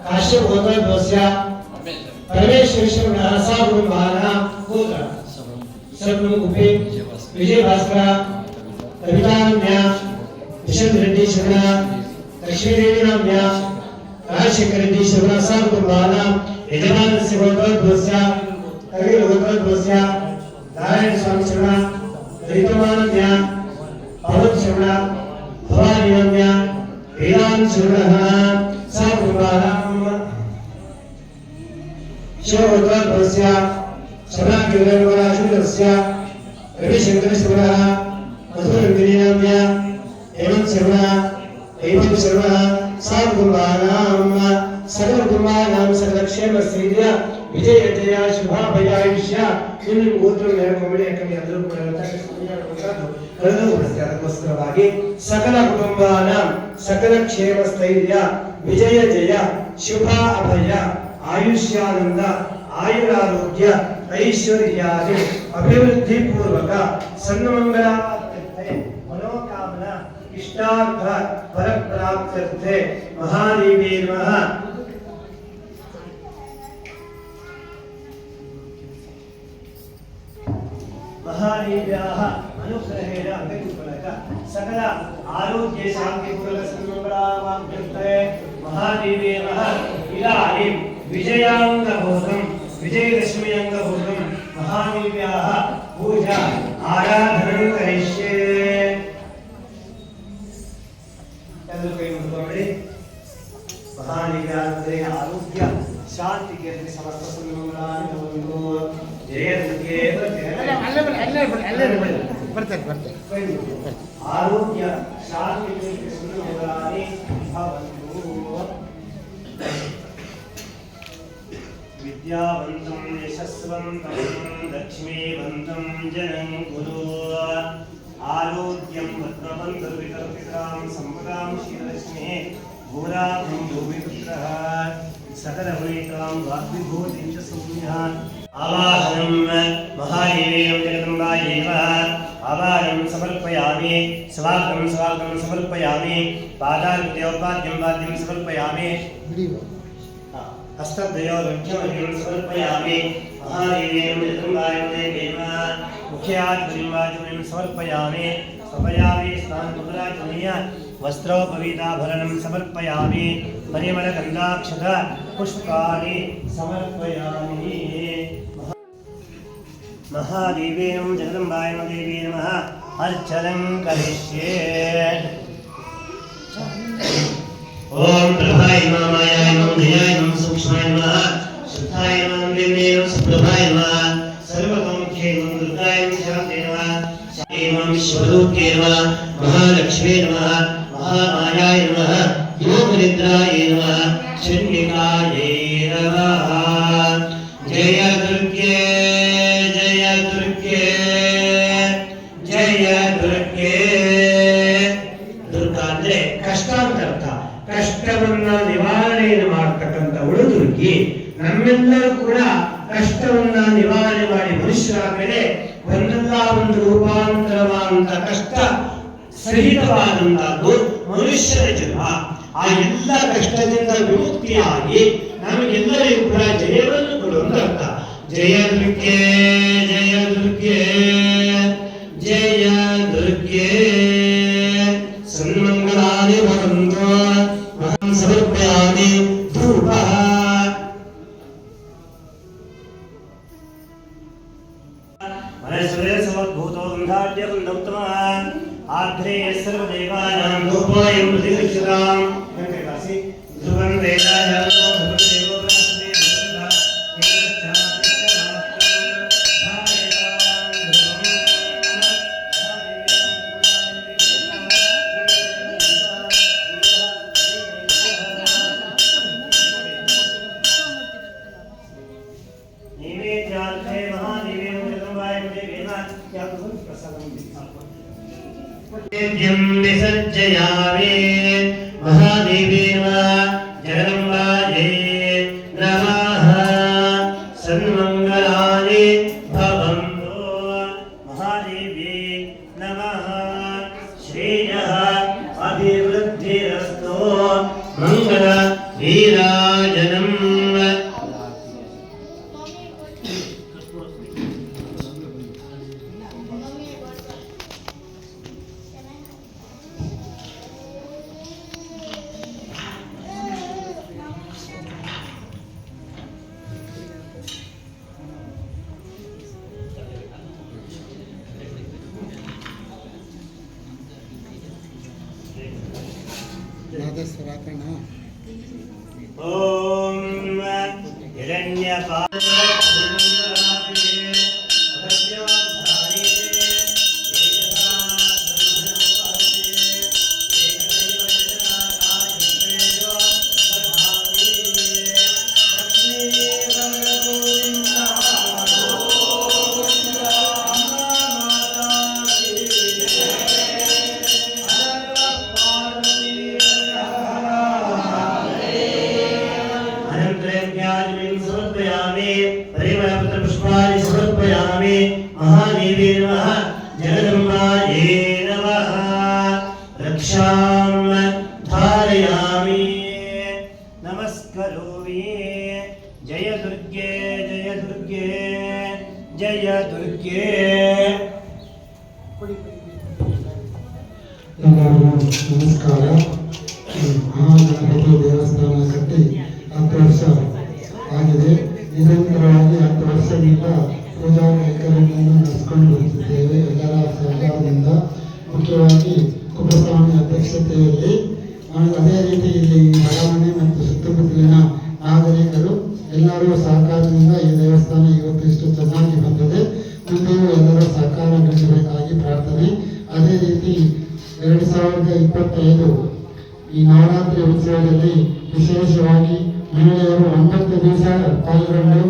ಕಾಶ್ಯಪ್ ಗೋತ್ರೋದ್ಭವಸ್ಯ ಪರಮೇಶ್ವರಿ ಶ್ರವಣ ಸಾಕುಟುಂಬಾನಾಂ ಪುತ್ರ ಸರ್ವಂ ಗುಪೆ ವಿಜಯ ಭಾಸ್ಕರ ಕವಿತಾನಮ್ಯ ಯಶವಂತ ರೆಡ್ಡಿ ಶ್ರವಣ ಲಕ್ಷ್ಮೀದೇವಿ ನಾಮ್ಯ ರಾಜಶೇಖರ ರೆಡ್ಡಿ ಶ್ರವಣ ಸಾಕುಟುಂಬಾನಾಂ ಯಜಮಾನಸ್ಯ ಗೋತ್ರೋದ್ಭವಸ್ಯ ಕವಿ ಗೋತ್ರೋದ್ಭವಸ್ಯ ನಾರಾಯಣ ಸ್ವಾಮಿ ಶ್ರವಣ ರಿತಮಾನಮ್ಯ ಪವನ್ ಶ್ರವಣ ಭವಾನಿ ನಾಮ್ಯ ವೇದಾಂತ ಶ್ರವಣ ಸಾಕುಟುಂಬಾನಾಂ ಶಿವಗೋತ್ರೋದ್ಭವಸ್ಯ ಶ್ರವಣ ಕಿರಣರಾಶುರಸ್ಯ ರವಿಶಂಕರ ಶ್ರವಣ ಮಧುರಂಗಿನಿ ನಾಮ್ಯ ಹೇಮಂತ್ ಶ್ರವಣ ದೈವಂ ಶ್ರವಣ ಸಾಕುಟುಂಬಾನಾಂ ಸರ್ವಕುಟುಂಬಾನಾಂ ಸಕಲಕ್ಷೇಮ ಸ್ಥೈರ್ಯ ವಿಜಯ ಜಯ ಶುಭಾಭಯಾಯುಷ್ಯ ನಿಮ್ಮ ಗೋತ್ರ ನೆರಕೊಂಬಿಡಿ. ಯಾಕಂದ್ರೆ ಎಲ್ಲರೂ ಕೂಡ ಕಳೆದು ಬಿಡುತ್ತೆ. ಅದಕ್ಕೋಸ್ಕರವಾಗಿ ಸಕಲ ಕುಟುಂಬಾನಾಂ ಸಕಲ ಕ್ಷೇಮ ಸ್ಥೈರ್ಯ ವಿಜಯ ಜಯ ಶುಭ ಅಭಯ ಆಯುಷ್ಯಾನಂದ ಆಯುರಾರೋಗ್ಯ ಐಶ್ವರ್ಯಾದಿ ಅಭಿವೃದ್ಧಿ ಪೂರ್ವಕ ಸನ್ಮಂಗಲ ಮನೋಕಾಮನ ಇಷ್ಟಾರ್ಥ ಫಲಪ್ರಾಪ್ತ್ಯರ್ಥೆ ಮಹಾದೇವಿ ನಮಃ. ಮಹಾದೇವ್ಯಾಃ ಅನುಗ್ರಹೇಣ ಅಗತಿಫಲಕ ಸಕಲ ಆರೋಗ್ಯ ಶಾಂತಿ ಪೂರ್ವಕ ಸನ್ಮಂಗಳಾವಾಪ್ತ್ಯರ್ಥೆ ಮಹಾದೇವಿ ನಮಃ. ಇದಾನಿಂ ವಿಜಯಾಂಗಭೂತಂ ವಿಜಯದಶಮಿ ಅಂಗಭೂತಂ ಮಹಾದೇವ್ಯಾಃ ಪೂಜಾ ಆರಾಧನಂ ಕರಿಷ್ಯೆ. ಎಲ್ಲರೂ ಕೈ ಮುಗಿದುಕೊಳ್ಳಿ. ಮಹಾದೇವ್ಯಾಃ ಆರೋಗ್ಯ ಶಾಂತಿಗೆ ಸಮಸ್ತ ಸನ್ಮಂಗಳಾನಿ ಭವಂತು. ಜಯಂತಿಗೆ ಆರೋಗ್ಯ ಶಾಂತಿಗೆ ಸನ್ಮಂಗಳಾನಿ ಭವಂತು. ವಿದ್ಯಾವಂತಂ ಯಶಸ್ವಂತಂ ಲಕ್ಷ್ಮೀವಂತಂ ಜನಂ ಕುರು. ಆರೋಗ್ಯಂ ಪದ್ಮವಂತಂ ವಿಕಲ್ಪಿತಾಂ ಸಂಪದಾಂ ಶ್ರೀಲಕ್ಷ್ಮೀ ಭೂರಾಭಂ ಭೂಮಿಪುತ್ರಃ ಸಕಲಭೂತಾಂ ವಾಗ್ವಿಭೂತಿಂ ಚ ಸೌಮ್ಯಾನ್. ಆವಾಹನಂ ಮಹಾದೇವೀಂ ಜಗದಂಬಾಯೇವ ಆವಾಹನಂ ಸಮರ್ಪಯಾಮಿ. ಸ್ವಾಗತಂ ಸ್ವಾಗತಂ ಸಮರ್ಪಯಾಮಿ. ಪಾದಾದ್ಯೋಪಾದ್ಯಂ ವಾದ್ಯಂ ಸಮರ್ಪಯಾಮಿ. ಹಸ್ತದ್ವಯೋರ್ಘ್ಯಮರ್ಘ್ಯಂ ಸಮರ್ಪಯಾಮಿ. ಮಹಾದೇವೀಂ ಜಗದಂಬಾಯೇವ ಮುಖ್ಯಾದ್ವರಿಂ ಸಮರ್ಪಯಾಮಿ. ಸಮಯಾಮಿ ಸ್ನಾನಪುರಾಚನೀಯ ವಸ್ತ್ರೋಪವೀತಾಭರಣಂ ಸಮರ್ಪಯಾಮಿ. ಪರಿಮಳಗಂಧಾಕ್ಷತ ಪುಷ್ಪಾಣಿ ಸಮರ್ಪಯಾಮಿ. ಮಹಾದೇವೀಂ ಜಗದಂಬಾಯ ದೇವಿ ನಮಃ. ಅರ್ಚನಂ ಕರಿಷ್ಯೆ. ಓಂ ಪ್ರಭಾಯ ನಮಃ ಮಾಯಾಯ ನಮಃ ಧಿಯಾಯ ನಮಃ ಸೂಕ್ಷ್ಮಾಯ ನಮಃ ಶುದ್ಧಾಯ ನಮಃ ನಿರ್ಮೇ ನಮಃ ಸುಪ್ರಭಾಯ ನಮಃ ಸರ್ವತೋಮುಖ್ಯೇ ನಮಃ ದುರ್ಗಾಯ ನಮಃ ಶಾಂತೇ ನಮಃ ಶಾಂತೇ ನಮಃ ವಿಶ್ವರೂಪೇ ನಮಃ ಮಹಾಲಕ್ಷ್ಮೀ ನಮಃ ಮಹಾಮಾಯಾಯ ನಮಃ ಯೋಗನಿದ್ರಾಯ ನಮಃ ಚಂಡಿಕಾಯೇ ನಮಃ. ಜಯ ದುರ್ಗೆ ಜಯ ದುರ್ಗೆ ಜಯ ದುರ್ಗೆ. ದುರ್ಗಾ ಅಂದ್ರೆ ಕಷ್ಟ ಅಂತ ಅರ್ಥ. ಕಷ್ಟವನ್ನ ನಿವಾರಣೆಯನ್ನು ಮಾಡತಕ್ಕಂಥವಳು ದುರ್ಗಿ. ನಮ್ಮೆಲ್ಲರೂ ಕೂಡ ಕಷ್ಟವನ್ನ ನಿವಾರಣೆ ಮಾಡಿ ಮನುಷ್ಯರ ಮೇಲೆ ಒಂದಲ್ಲ ಒಂದು ರೂಪಾಂತರವಾದಂತ ಕಷ್ಟ ಸಹಿತವಾದಂತಹದ್ದು ಮನುಷ್ಯನ ಜನ್ಮ. ಆ ಎಲ್ಲ ಕಷ್ಟದಿಂದ ವಿಮುಕ್ತಿಯಾಗಿ ನಮಗೆಲ್ಲರಿಗೂ ಕೂಡ ಜಯವನ್ನು ಕೊಡುವಂತ ಅರ್ಥ. ಜಯ ದುರ್ಗೆ ಜಯ ದುರ್ಗೆ ಜಯ ದುರ್ಗೆ ಸನ್ಮಂಗಲಾನಿ ಭವಂತು ಮಹಂ ಸಮರ್ಪಯಾಮಿ ಧೂಪಃ. ಮನಸ್ಸೇ ಸಮದ್ಭೂತೋ ಗಂಧಾಢ್ಯ ಗಂಧೋತ್ತಮಃ ಆಧ್ರೇ ಸರ್ವದೇವಾನಾಂ ಧೂಪೋಯಂ ಪ್ರತಿಗೃಹ್ಯತಾಂ. ಗಂಧೇದಾಸಿ ಧ್ರುವಂ ವೇದಾಯಾಂ ಭಗವದೇವೋ ಬೃಹಸ್ಪತಿ ಧ್ರುವಂತ विसर्जयामि महादेवेन जगदम्बायै नमः. सन्मङ्गलानि भवन्तु महादेवी नमः. श्रेयः अभिवृद्धिरस्तु मङ्गल वीराजनम्. ओम महादेवी नमः. जगदम्बायै नमः. रक्षां धारयामि नमस्करोमि. जय दुर्गे जय दुर्गे जय दुर्गे. ಎಲ್ಲರಿಗೂ ನಮಸ್ಕಾರ. ಮಹಾಗಣಪತಿ ದೇವಸ್ಥಾನ ಕಟ್ಟಿ 10 ವರ್ಷ ಆಗಿದೆ. ನಿರಂತರವಾಗಿ 10 ವರ್ಷದಿಂದ ಪೂಜಾ ಕೈಂಕರ್ಯಗಳನ್ನು ನಡೆಸಿಕೊಂಡು ಬರುತ್ತಿದ್ದೇವೆ ಎಲ್ಲರ ಸಹಕಾರದಿಂದ. ಮುಖ್ಯವಾಗಿ ಕುಪ್ಪಸ್ವಾಮಿ ಅಧ್ಯಕ್ಷತೆಯಲ್ಲಿ ಅದೇ ರೀತಿ ಇಲ್ಲಿ ಬಡಾವಣೆ ಮತ್ತು ಸುತ್ತಮುತ್ತಲಿನ ನಾಗರಿಕರು ಎಲ್ಲರೂ ಸಹಕಾರದಿಂದ ಈ ದೇವಸ್ಥಾನ ಇವತ್ತು ಇಷ್ಟು ಚೆನ್ನಾಗಿ ಬಂದಿದೆ. ಮುಂದೆಯೂ ಎಲ್ಲರ ಸಹಕಾರ ನೀಡಬೇಕಾಗಿ ಪ್ರಾರ್ಥನೆ. ಅದೇ ರೀತಿ 2025 ಈ ನವರಾತ್ರಿ ಉತ್ಸವದಲ್ಲಿ ವಿಶೇಷವಾಗಿ ಮಹಿಳೆಯರು 9 ದಿವಸ ಪಾಲ್ಗೊಂಡು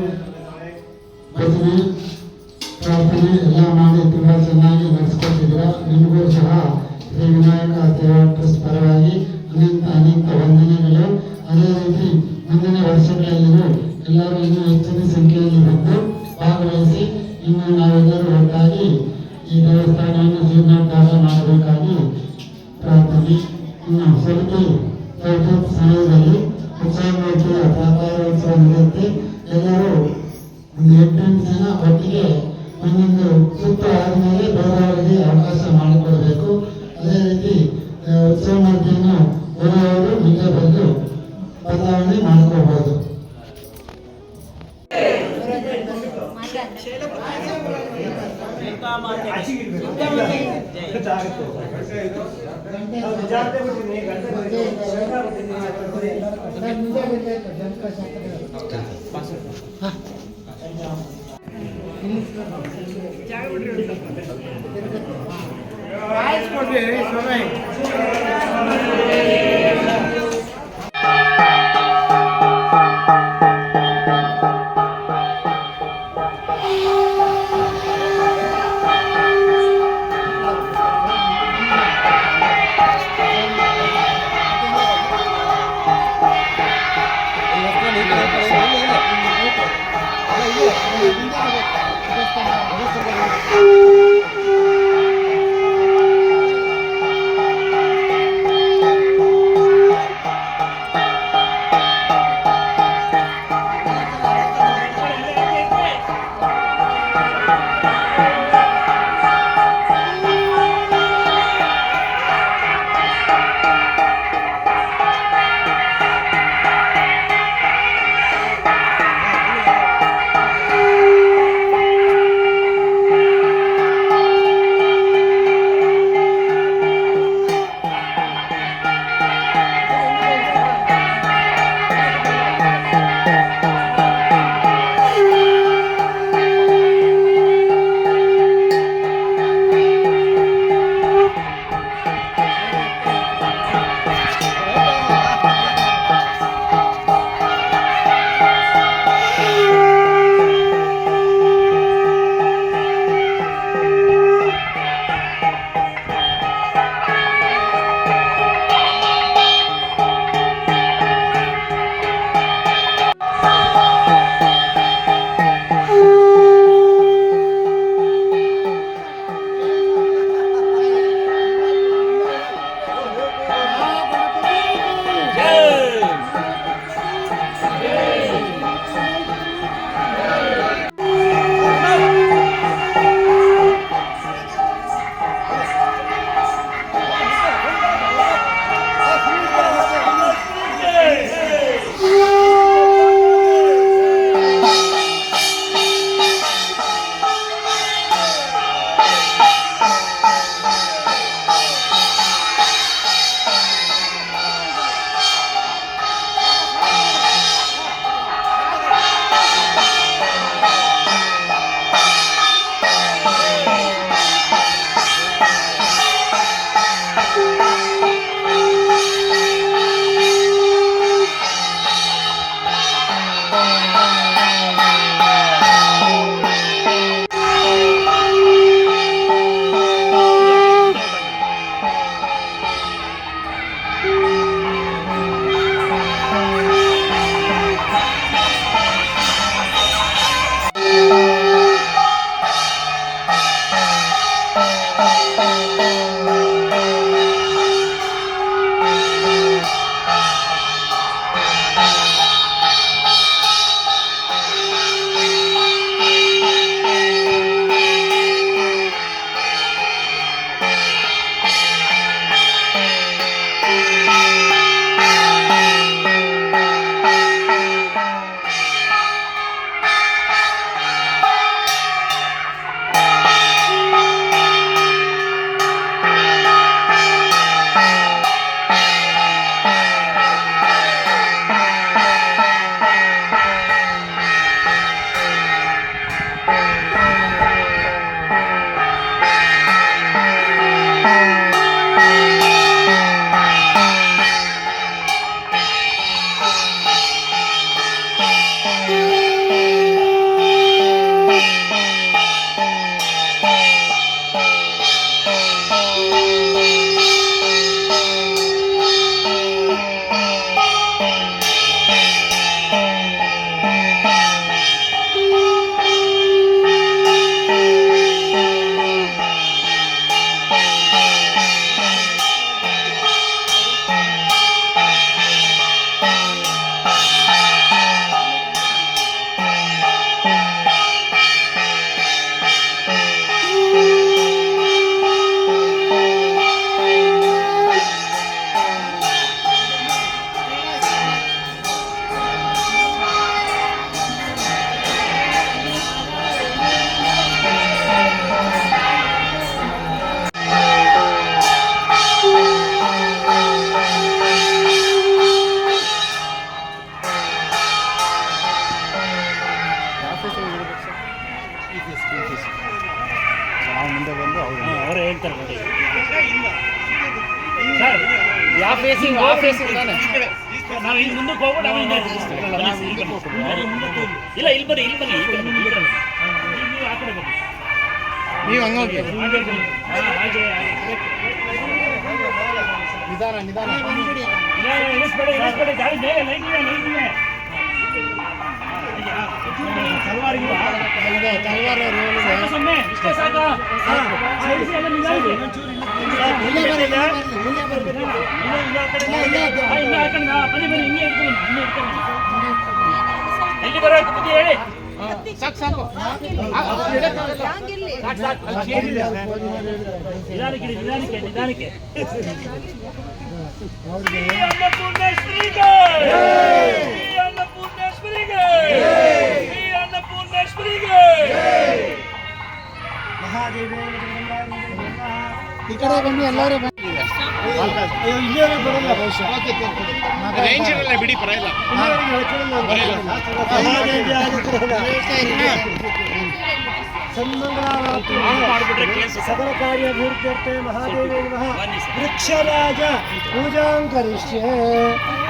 ಭಜನೆ ಪ್ರಾರ್ಥನೆ ಎಲ್ಲ ಮಾಡಿ ತುಂಬ ಚೆನ್ನಾಗಿ ನಡೆಸ್ಕೊಟ್ಟಿದ್ದೀರಾ. ನಿಮಗೂ ಸಹ ಶ್ರೀ ವಿನಾಯಕ ಸೇವಾ ಟ್ರಸ್ಟ್ ಪರವಾಗಿ ಅನಂತ ವಂದನೆಗಳು. ಅದೇ ರೀತಿ ಮುಂದಿನ ವರ್ಷಗಳಲ್ಲಿಯೂ ಎಲ್ಲರೂ ಇನ್ನೂ ಹೆಚ್ಚಿನ ಸಂಖ್ಯೆಯಲ್ಲಿ ಬಂದು ಭಾಗವಹಿಸಿ ಇನ್ನು ನಾವೆಲ್ಲರೂ ಒಟ್ಟಾಗಿ ಈ ದೇವಸ್ಥಾನವನ್ನು ಜೀರ್ಣೋದ್ಧಾರ ಮಾಡಬೇಕಾಗಿ ಪ್ರಾರ್ಥನೆ. ಇನ್ನು ಸ್ವಲ್ಪ ಸಮಯದಲ್ಲಿ ಉತ್ಸವಮೂರ್ತಿಯ ಪ್ರಾಕಾರೋತ್ಸವ ನಡೆಯುತ್ತೆ. ಎಲ್ಲರೂ ಒಂದು 8 ಜನ ಒಟ್ಟಿಗೆ ಒಂದೊಂದು ಸುತ್ತು ಆದಮೇಲೆ ಬೇರೆಯವರಿಗೆ ಅವಕಾಶ ಮಾಡಿಕೊಡಬೇಕು. ಅದೇ ರೀತಿ ಉತ್ಸವ ಮೂರ್ತಿಯನ್ನು ಬೇರೆಯವರು ಮುಂದೆ ಬಂದು ಬದಲಾವಣೆ ಮಾಡ್ಕೋಬಹುದು. ಯಾವ ಫೇಸಿಂಗ್ ತಾನೆ ನಾವು ಇಲ್ಲಿ ಮುಂದಕ್ಕೆ ಹೋಗ್ಬಿಟ್ಟು ಆಮೇಲೆ ಹಿಂದೆ ತಿರ್ಗಿಸ್ತೀವಿ. ಇಲ್ಲ ಇಲ್ಲಿ ಬನ್ನಿ ಈ ಕಡೆ ಬನ್ನಿ. ನೀವು ಆ ಕಡೆ ಬನ್ನಿ. ನೀವು ಹಂಗೋಗಿ ಹಾಗೆ ನಿಧಾನ ಇಳಿಸ್ಬೇಡಿ ಗಾಡಿ ಬೇಗ ಲೈಟ್ ಇದೆ ತಲವಾರಿಗಿಲ್ವಾ? ಸುಮ್ಮನೆ ಇಷ್ಟೇ ಸಾಕು. ಸೇರಿಸಿ ಅದನ್ನ ನಿಧಾನಕ್ಕೆ. ಇನ್ನು ಹಾಕೊಂಡು ಬನ್ನಿ ಹಿಂಗೆ ಇಟ್ಕೊಂಡು ಎಲ್ಲಿ ಬರೋದು ಬುದ್ಧಿ ಹೇಳಿ. ಸಾಕು ನಿಧಾನಕ್ಕೆ ಈ ಕಡೆ ಬನ್ನಿ ಎಲ್ಲರೂ ಬನ್ನಿ ರೇಂಜ್ ಇರಲ್ಲ ಬಿಡಿ ಪರವಾಗಿಲ್ಲ सकल कार्य अभिवृद्ध्यर्थे महादेवे नमः वृक्षराज पूजां करिष्ये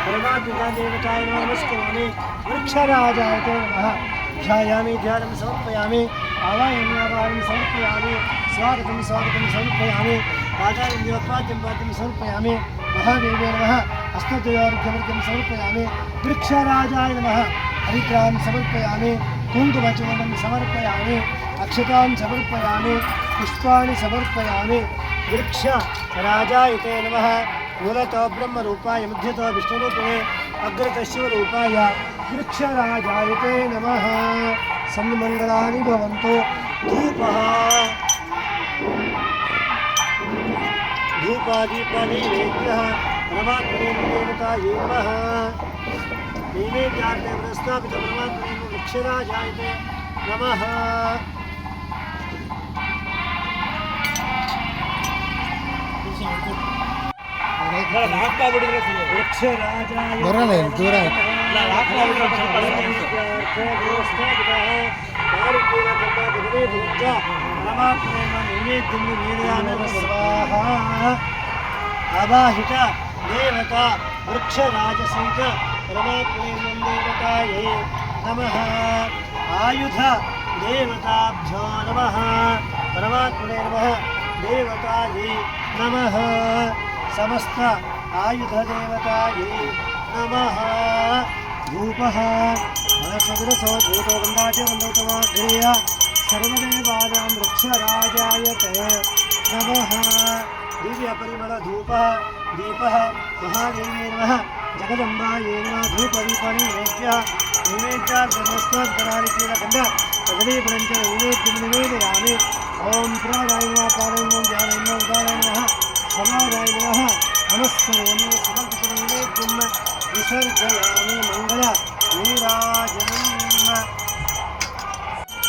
परमात्मा देवताय नमस्करोमि वृक्षराजाय ते नमः ध्यायामि ध्यानं समर्पयामि आवाहयामि समर्पयामि स्वागतं समर्पयामि पादाद्यं समर्पयामि महादेवे नमः हस्तद्वयोर्घ्यमर्घ्यं समर्पयामि वृक्षराजाय नमः हरिद्रां समर्पयामि कुङ्कुमचूर्णं समर्पयामि अक्षतां समर्पयामि पुष्पाणि समर्पयामि वृक्षराजाय ते नमः मूलतो ब्रह्मरूपाय मध्यतो विष्णुरूपिणे अग्रतो शिवरूपाय वृक्षराजाय ते नमः सन्मङ्गलानि भवन्तु धूपादीपनैवेद्यः परमात्मने देवतायै नमः नैवेद्यार्थे प्रस्थापित परमात्मने वृक्षराजाय ते नमः ಬರೋಣ ದೂರ आवाहित देवता वृक्षराज सहित परमात्मे देवतायै नमः आयुध देवताभ्यो नमः परमात्मने नमः देवतायै नमः समस्त आयुध देवतायै नमः धूपः मनसदृशो भूतो गन्धाच गन्धोतमाग्रेय सर्वदेवानां वृक्षराजाय ते नमः दिव्यपरिमळ धूपः दीपः महादेवे नमः जगदम्बायै नमः धूपदीपनैवेद्यः नैवेद्यार्घ्यमस्तात्करालिकेलखण्ड कदलीफलञ्च नैवेद्यं निवेदयामि ॐ प्राणाय नमः प्राणाय नमः ध्यानाय नमः उदाराय नमः समादाय नमः नमस्करोमि समर्पितनैवेद्यं विसर्जयामि मङ्गल नीराजनम्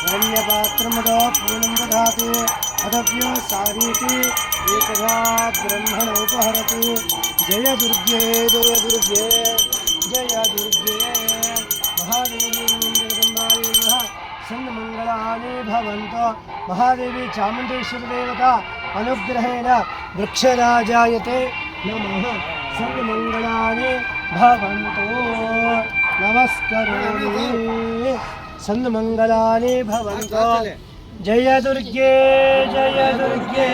धन्यपात्रमदा पूर्णं दधाति अदव्य सारीति एकदा ब्रह्मणोपहरतु जय दुर्गे जय दुर्गे जय दुर्गे महादेवी जगदम्बायै नमः सन्मङ्गलानि भवन्तु महादेवी चामुण्डेश्वरी देवता अनुग्रहेण वृक्षराजाय ते नमः सन्मङ्गलानि भवन्तु नमस्करोमि सन्मङ्गलानि भवन्तु जय दुर्गे जय दुर्गे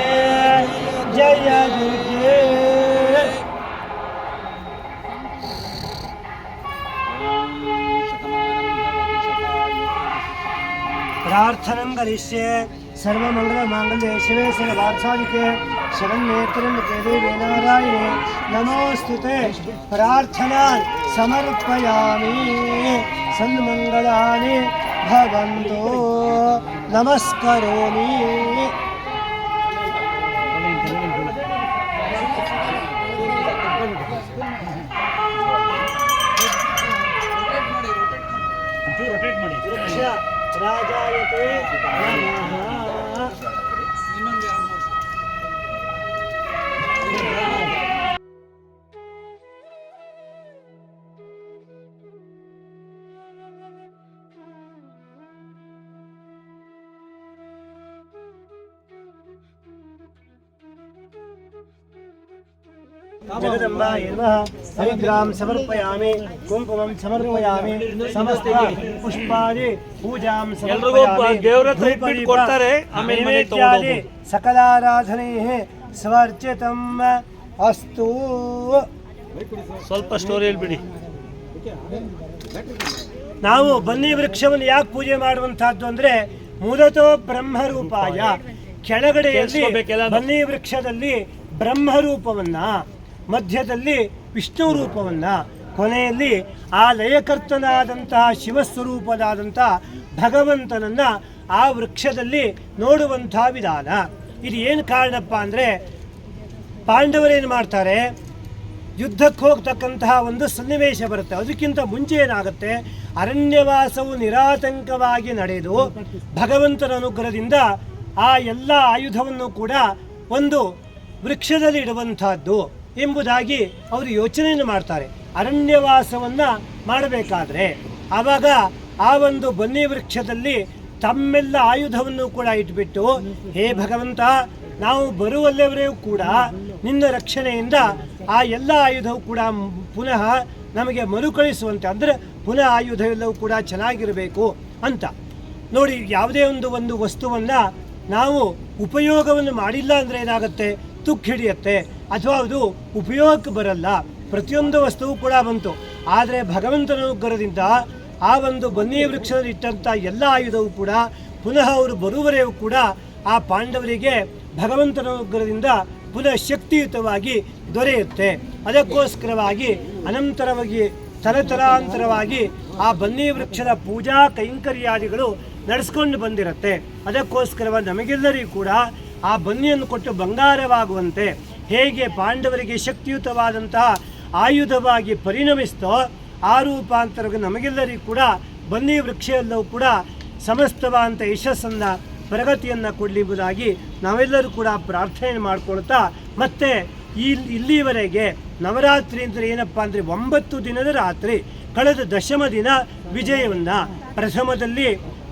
जय दुर्गे प्रार्थनं करिष्ये सर्वमङ्गलमाङ्गल्ये शिवे सर्वार्थसाधिके शरण्ये देवी नारायणे नमोऽस्तुते प्रार्थनान् समर्पयामि सन्मङ्गलानि भवन्तु नमस्करोमि रोटेट ಮಾಡಿ राजाय ते नमः जगदम्बाय नमः हरिद्रां समर्पयामि कुंकुमं समर्पयामि समस्त पुष्पादि पूजां समर्पयामि ದೇವರ ಹತ್ರ ಇಟ್ಬಿಟ್ಟು ಕೊಡ್ತಾರೆ ಆಮೇಲೆ ಮನೆಗೆ ತಗೊಂಡು ಹೋಗ್ಬೋದು. सकलाराधनैः स्वर्चितम् अस्तु ಸ್ವಲ್ಪ ಸ್ಟೋರಿ ಹೇಳ್ಬಿಡಿ. ನಾವು ಬನ್ನಿ ವೃಕ್ಷವನ್ನು ಯಾಕೆ ಪೂಜೆ ಮಾಡುವಂತಹದ್ದು ಅಂದ್ರೆ ಮೂಲತೋ ಬ್ರಹ್ಮರೂಪಾಯ ಕೆಳಗಡೆಯಲ್ಲಿ ಬನ್ನಿ ವೃಕ್ಷದಲ್ಲಿ ಬ್ರಹ್ಮರೂಪವನ್ನ, ಮಧ್ಯದಲ್ಲಿ ವಿಷ್ಣು ರೂಪವನ್ನ, ಕೊನೆಯಲ್ಲಿ ಆ ಲಯಕರ್ತನಾದಂತಹ ಶಿವಸ್ವರೂಪದಾದಂತಹ ಭಗವಂತನನ್ನ ಆ ವೃಕ್ಷದಲ್ಲಿ ನೋಡುವಂತಹ ವಿಧಾನ. ಇದು ಏನು ಕಾರಣಪ್ಪ ಅಂದರೆ ಪಾಂಡವರೇನು ಮಾಡ್ತಾರೆ, ಯುದ್ಧಕ್ಕೆ ಹೋಗ್ತಕ್ಕಂತಹ ಒಂದು ಸನ್ನಿವೇಶ ಬರುತ್ತೆ. ಅದಕ್ಕಿಂತ ಮುಂಚೆ ಏನಾಗುತ್ತೆ, ಅರಣ್ಯವಾಸವು ನಿರಾತಂಕವಾಗಿ ನಡೆದು ಭಗವಂತನ ಅನುಗ್ರಹದಿಂದ ಆ ಎಲ್ಲ ಆಯುಧವನ್ನು ಕೂಡ ಒಂದು ವೃಕ್ಷದಲ್ಲಿ ಇಡುವಂತಹದ್ದು ಎಂಬುದಾಗಿ ಅವರು ಯೋಚನೆಯನ್ನು ಮಾಡ್ತಾರೆ. ಅರಣ್ಯವಾಸವನ್ನು ಮಾಡಬೇಕಾದ್ರೆ ಆವಾಗ ಆ ಒಂದು ಬನ್ನಿ ವೃಕ್ಷದಲ್ಲಿ ತಮ್ಮೆಲ್ಲ ಆಯುಧವನ್ನು ಕೂಡ ಇಟ್ಬಿಟ್ಟು, ಹೇ ಭಗವಂತ, ನಾವು ಬರುವಲ್ಲಿವರೆಗೂ ಕೂಡ ನಿನ್ನ ರಕ್ಷಣೆಯಿಂದ ಆ ಎಲ್ಲ ಆಯುಧವು ಕೂಡ ಪುನಃ ನಮಗೆ ಮರುಕಳಿಸುವಂತೆ, ಅಂದರೆ ಪುನಃ ಆಯುಧವೆಲ್ಲವೂ ಕೂಡ ಚೆನ್ನಾಗಿರಬೇಕು ಅಂತ ನೋಡಿ. ಯಾವುದೇ ಒಂದು ವಸ್ತುವನ್ನು ನಾವು ಉಪಯೋಗವನ್ನು ಮಾಡಿಲ್ಲ ಅಂದರೆ ಏನಾಗುತ್ತೆ, ತುಕ್ಕು ಹಿಡಿಯುತ್ತೆ ಅಥವಾ ಅದು ಉಪಯೋಗಕ್ಕೆ ಬರಲ್ಲ. ಪ್ರತಿಯೊಂದು ವಸ್ತುವು ಕೂಡ ಬಂತು, ಆದರೆ ಭಗವಂತನ ಅನುಗ್ರಹದಿಂದ ಆ ಒಂದು ಬನ್ನಿ ವೃಕ್ಷದಲ್ಲಿ ಇಟ್ಟಂಥ ಎಲ್ಲ ಆಯುಧವು ಕೂಡ ಪುನಃ ಅವರು ಬರುವವರೆಗೂ ಕೂಡ ಆ ಪಾಂಡವರಿಗೆ ಭಗವಂತನ ಅನುಗ್ರಹದಿಂದ ಪುನಃ ಶಕ್ತಿಯುತವಾಗಿ ದೊರೆಯುತ್ತೆ. ಅದಕ್ಕೋಸ್ಕರವಾಗಿ ಅನಂತರವಾಗಿ ತಲತಲಾಂತರವಾಗಿ ಆ ಬನ್ನಿ ವೃಕ್ಷದ ಪೂಜಾ ಕೈಂಕರ್ಯಾದಿಗಳು ನಡೆಸ್ಕೊಂಡು ಬಂದಿರುತ್ತೆ. ಅದಕ್ಕೋಸ್ಕರವಾಗಿ ನಮಗೆಲ್ಲರಿಗೂ ಕೂಡ ಆ ಬನ್ನಿಯನ್ನು ಕೊಟ್ಟು ಬಂಗಾರವಾಗುವಂತೆ ಹೇಗೆ ಪಾಂಡವರಿಗೆ ಶಕ್ತಿಯುತವಾದಂತಹ ಆಯುಧವಾಗಿ ಪರಿಣಮಿಸ್ತೋ ಆ ರೂಪಾಂತರಕ್ಕೆ ನಮಗೆಲ್ಲರಿಗೂ ಕೂಡ ಬನ್ನಿ ವೃಕ್ಷ ಎಲ್ಲವೂ ಕೂಡ ಸಮಸ್ತವಾದಂಥ ಯಶಸ್ಸನ್ನು ಪ್ರಗತಿಯನ್ನು ಕೊಡಲಿಂಬುದಾಗಿ ನಾವೆಲ್ಲರೂ ಕೂಡ ಪ್ರಾರ್ಥನೆ ಮಾಡಿಕೊಳ್ತಾ, ಮತ್ತು ಇಲ್ಲಿವರೆಗೆ ನವರಾತ್ರಿ ಅಂದರೆ ಏನಪ್ಪ ಅಂದರೆ 9 ದಿನದ ರಾತ್ರಿ, ಕಳೆದ ದಶಮ ದಿನ ವಿಜಯವನ್ನು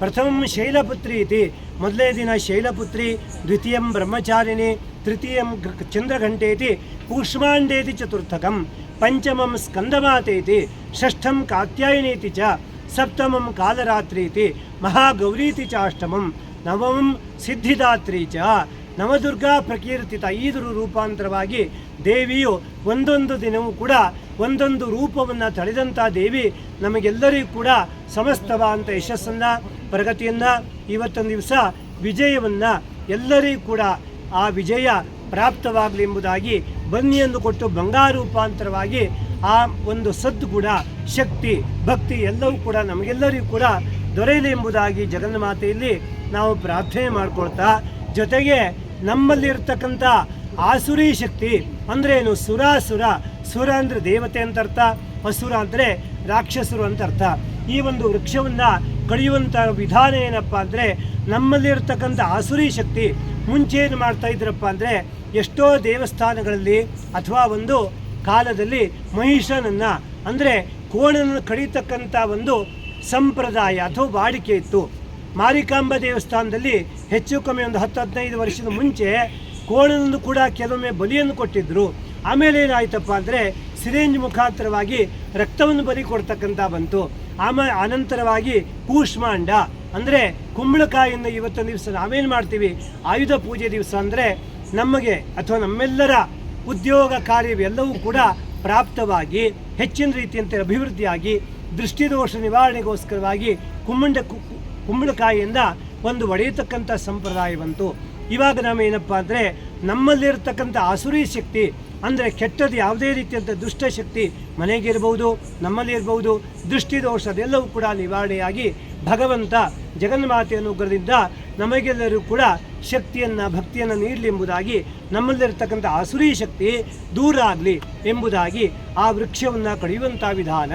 ಪ್ರಥಮಂ ಶೈಲಪುತ್ರಿ ಇತಿ, ಮೊದಲನೇ ದಿನ ಶೈಲಪುತ್ರಿ, ದ್ವಿತೀಯಂ ಬ್ರಹ್ಮಚಾರಿಣಿ, ತೃತೀಯಂ ಚಂದ್ರಘಂಟೇತಿ, ಕೂಷ್ಮಾಂಡೇತಿ ಚತುರ್ಥಕಂ, ಪಂಚಮಂ ಸ್ಕಂದಮಾತೇತಿ, ಷಷ್ಠಂ ಕಾತ್ಯಾಯನೀತಿ ಚ, ಸಪ್ತಮಂ ಕಾಲರಾತ್ರೀತಿ, ಮಹಾಗೌರೀತಿ ಚ ಅಷ್ಟಮಂ, ನವಮಂ ಸಿದ್ಧಿದಾತ್ರಿ ಚ, ನವದುರ್ಗಾ ಪ್ರಕೀರ್ತಿತ. 5 ರೂಪಾಂತರವಾಗಿ ದೇವಿಯು ಒಂದೊಂದು ದಿನವೂ ಕೂಡ ಒಂದೊಂದು ರೂಪವನ್ನು ತಳೆದಂಥ ದೇವಿ ನಮಗೆಲ್ಲರಿಗೂ ಕೂಡ ಸಮಸ್ತವಾದಂಥ ಯಶಸ್ಸನ್ನು ಪ್ರಗತಿಯನ್ನು ಇವತ್ತೊಂದು ದಿವಸ ವಿಜಯವನ್ನು ಎಲ್ಲರಿಗೂ ಕೂಡ ಆ ವಿಜಯ ಪ್ರಾಪ್ತವಾಗಲಿ ಎಂಬುದಾಗಿ ಬನ್ನಿಯನ್ನು ಕೊಟ್ಟು ಬಂಗಾರ ರೂಪಾಂತರವಾಗಿ ಆ ಒಂದು ಸದ್ಗುಣ, ಶಕ್ತಿ, ಭಕ್ತಿ ಎಲ್ಲವೂ ಕೂಡ ನಮಗೆಲ್ಲರಿಗೂ ಕೂಡ ದೊರೆಯಲಿ ಎಂಬುದಾಗಿ ಜಗನ್ಮಾತೆಯಲ್ಲಿ ನಾವು ಪ್ರಾರ್ಥನೆ ಮಾಡ್ಕೊಳ್ತಾ, ಜೊತೆಗೆ ನಮ್ಮಲ್ಲಿರ್ತಕ್ಕಂಥ ಆಸುರಿ ಶಕ್ತಿ ಅಂದರೆ ಏನು, ಸುರ ಅಂದರೆ ದೇವತೆ ಅಂತ ಅರ್ಥ, ಅಸುರ ಅಂದರೆ ರಾಕ್ಷಸರು ಅಂತ ಅರ್ಥ. ಈ ಒಂದು ವೃಕ್ಷವನ್ನು ಕಡಿಯುವಂಥ ವಿಧಾನ ಏನಪ್ಪ ಅಂದರೆ, ನಮ್ಮಲ್ಲಿರ್ತಕ್ಕಂಥ ಆಸುರಿ ಶಕ್ತಿ ಮುಂಚೆ ಏನು ಮಾಡ್ತಾ ಇದ್ರಪ್ಪ ಅಂದರೆ, ಎಷ್ಟೋ ದೇವಸ್ಥಾನಗಳಲ್ಲಿ ಅಥವಾ ಒಂದು ಕಾಲದಲ್ಲಿ ಮಹಿಷನನ್ನು ಅಂದರೆ ಕೋಣನನ್ನು ಕಡಿತಕ್ಕಂಥ ಒಂದು ಸಂಪ್ರದಾಯ ಅಥವಾ ವಾಡಿಕೆ ಇತ್ತು. ಮಾರಿಕಾಂಬ ದೇವಸ್ಥಾನದಲ್ಲಿ ಹೆಚ್ಚು ಕಮ್ಮಿ ಒಂದು 10-15 ವರ್ಷದ ಮುಂಚೆ ಕೋಣನನ್ನು ಕೂಡ ಕೆಲವೊಮ್ಮೆ ಬಲಿಯನ್ನು ಕೊಟ್ಟಿದ್ದರು. ಆಮೇಲೆ ಏನಾಯ್ತಪ್ಪ ಅಂದರೆ ಸಿರೇಂಜ್ ಮುಖಾಂತರವಾಗಿ ರಕ್ತವನ್ನು ಬಲಿ ಕೊಡ್ತಕ್ಕಂಥ ಬಂತು. ಅನಂತರವಾಗಿ ಕೂಷ್ಮಾಂಡ ಅಂದರೆ ಕುಂಬಳಕಾಯಿಯನ್ನು ಇವತ್ತೊಂದು ದಿವಸ ನಾವೇನು ಮಾಡ್ತೀವಿ, ಆಯುಧ ಪೂಜೆ ದಿವಸ ಅಂದರೆ ನಮಗೆ ಅಥವಾ ನಮ್ಮೆಲ್ಲರ ಉದ್ಯೋಗ ಕಾರ್ಯವೆಲ್ಲವೂ ಕೂಡ ಪ್ರಾಪ್ತವಾಗಿ ಹೆಚ್ಚಿನ ರೀತಿಯಂತೆ ಅಭಿವೃದ್ಧಿಯಾಗಿ ದೃಷ್ಟಿದೋಷ ನಿವಾರಣೆಗೋಸ್ಕರವಾಗಿ ಕುಂಬಳಕಾಯಿಯಿಂದ ಒಂದು ಒಡೆಯತಕ್ಕಂಥ ಸಂಪ್ರದಾಯ ಬಂತು. ಇವಾಗ ನಾವೇನಪ್ಪ ಅಂದರೆ ನಮ್ಮಲ್ಲಿರ್ತಕ್ಕಂಥ ಆಸುರಿ ಶಕ್ತಿ ಅಂದರೆ ಕೆಟ್ಟದ್ದು ಯಾವುದೇ ರೀತಿಯಂಥ ದುಷ್ಟಶಕ್ತಿ ಮನೆಗಿರ್ಬೋದು, ನಮ್ಮಲ್ಲಿ ಇರ್ಬೋದು, ದೃಷ್ಟಿದೋಷ ಅದೆಲ್ಲವೂ ಕೂಡ ನಿವಾರಣೆಯಾಗಿ ಭಗವಂತ ಜಗನ್ಮಾತೆ ಅನುಗ್ರಹದಿಂದ ನಮಗೆಲ್ಲರೂ ಕೂಡ ಶಕ್ತಿಯನ್ನು ಭಕ್ತಿಯನ್ನು ನೀಡಲಿ ಎಂಬುದಾಗಿ, ನಮ್ಮಲ್ಲಿರ್ತಕ್ಕಂಥ ಆಸುರಿ ಶಕ್ತಿ ದೂರ ಆಗಲಿ ಎಂಬುದಾಗಿ ಆ ವೃಕ್ಷವನ್ನು ಕಡಿಯುವಂಥ ವಿಧಾನ.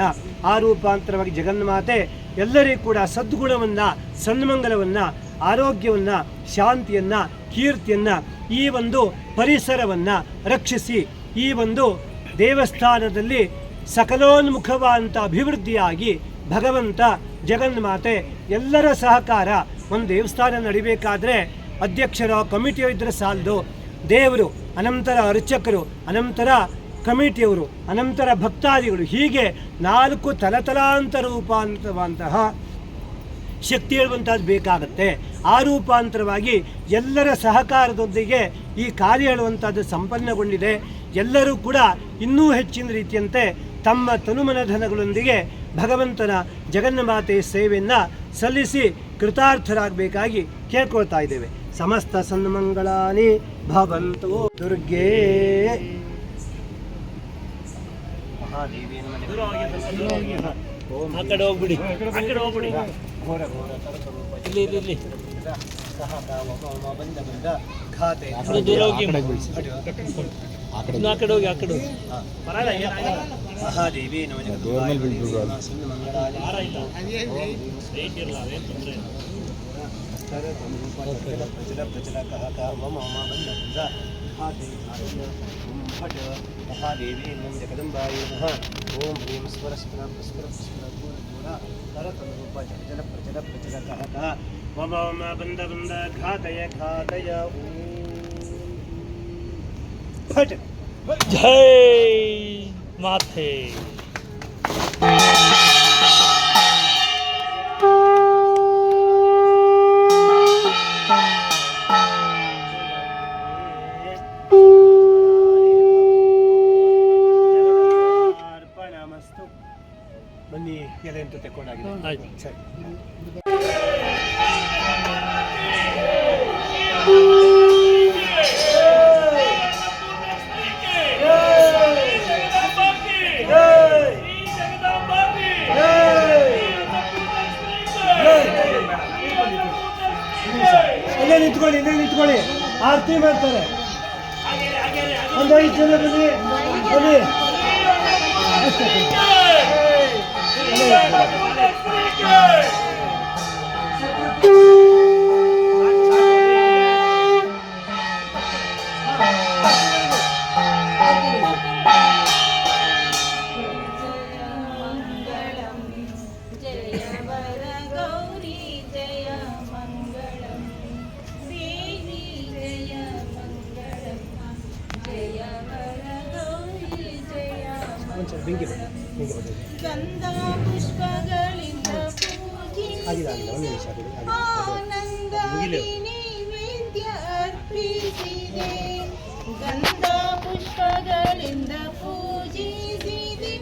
ಆ ರೂಪಾಂತರವಾಗಿ ಜಗನ್ಮಾತೆ ಎಲ್ಲರಿಗೂ ಕೂಡ ಸದ್ಗುಣವನ್ನು, ಸನ್ಮಂಗಲವನ್ನು, ಆರೋಗ್ಯವನ್ನು, ಶಾಂತಿಯನ್ನು, ಕೀರ್ತಿಯನ್ನು, ಈ ಒಂದು ಪರಿಸರವನ್ನು ರಕ್ಷಿಸಿ ಈ ಒಂದು ದೇವಸ್ಥಾನದಲ್ಲಿ ಸಕಲೋನ್ಮುಖವಾದಂಥ ಅಭಿವೃದ್ಧಿಯಾಗಿ ಭಗವಂತ ಜಗನ್ಮಾತೆ ಎಲ್ಲರ ಸಹಕಾರ. ಒಂದು ದೇವಸ್ಥಾನ ನಡಿಬೇಕಾದ್ರೆ ಅಧ್ಯಕ್ಷರ ಕಮಿಟಿಯು ಇದ್ದರೆ ಸಾಲದು, ದೇವರು, ಅನಂತರ ಅರ್ಚಕರು, ಅನಂತರ ಕಮಿಟಿಯವರು, ಅನಂತರ ಭಕ್ತಾದಿಗಳು, ಹೀಗೆ 4 ತಲತಲಾಂತರ ರೂಪಾಂತರವಂತಹ ಶಕ್ತಿ ಹೇಳುವಂಥದ್ದು ಬೇಕಾಗುತ್ತೆ. ಆ ರೂಪಾಂತರವಾಗಿ ಎಲ್ಲರ ಸಹಕಾರದೊಂದಿಗೆ ಈ ಕಾರ್ಯ ಹೇಳುವಂಥದ್ದು ಸಂಪನ್ನಗೊಂಡಿದೆ. ಎಲ್ಲರೂ ಕೂಡ ಇನ್ನೂ ಹೆಚ್ಚಿನ ರೀತಿಯಂತೆ ತಮ್ಮ ತನುಮನಧನಗಳೊಂದಿಗೆ ಭಗವಂತನ ಜಗನ್ಮಾತೆಯ ಸೇವೆಯನ್ನು ಸಲ್ಲಿಸಿ ಕೃತಾರ್ಥರಾಗಬೇಕಾಗಿ ಕೇಳ್ಕೊಳ್ತಾ ಇದ್ದೇವೆ. ಸಮಸ್ತ ಸನ್ಮಂಗಳಾನಿ ಭವಂತು. ದುರ್ಗೆ ಮಹಾದೇವಿ ಆ ಕಡೆ ಹೋಗ್ಬಿಡಿ, ಆ ಕಡೆ ಹೋಗ್ಬಿಡಿ. ಘೋರ ಘೋರ ತರತರೂಪ ಇಲ್ಲಿ ಬಂದ ಘಾತೆ ದೂರ ಹೋಗಿ, ಆ ಕಡೆ ಹೋಗಿ, ಆ ಕಡೆ ಹೋಗಿ. ಮಹಾದೇವಿ ಮಹಾದೇವಿ ನಮ ಜಗದಂಬಾಯಿ ನಮಃ. ಓಂ ಹ್ರೀಂ ಸ್ವರ ಸ್ಫುರ ಸ್ಫುರ ಸ್ಫುರ ಘೋರ ಘೋರ ತರತರೂಪ ಜಲ ಪ್ರಚಲ ಪ್ರಚಲ ಕಹಕ ಮಮ ಮಮ ಬಂದ ಬಂದ ಘಾತಯ ಘಾತಯ ಓಂ ಫಟ್. ಜೈ ಮಾತೆ. ಅರ್ಪಣಮಸ್ತು. ಬನ್ನಿ, ಎಲೆ ಅಂತ ತೆಕ್ಕೊಂಡಾಗಿದೆ. ಆಯ್ತು. ಸರಿ. ಇಲ್ಲೇ ನಿಂತ್ಕೊಳ್ಳಿ, ಆರತಿ ಮಾಡ್ತಾರೆ. ಒಂದು 5 ಜನ ಬನ್ನಿ ಅಷ್ಟೇ. ಬೆಂಕಿ ಗಂಧ ಪುಷ್ಪಗಳಿಂದ ಆಗಿದೆ ಒಂದು ನಿಮಿಷ ಆನಂದ ನೈವೇದ್ಯ ಅರ್ಪಿಸಿದೆ. ಗಂಧ ಪುಷ್ಪಗಳಿಂದ ಪೂಜಿಸಿದೆ.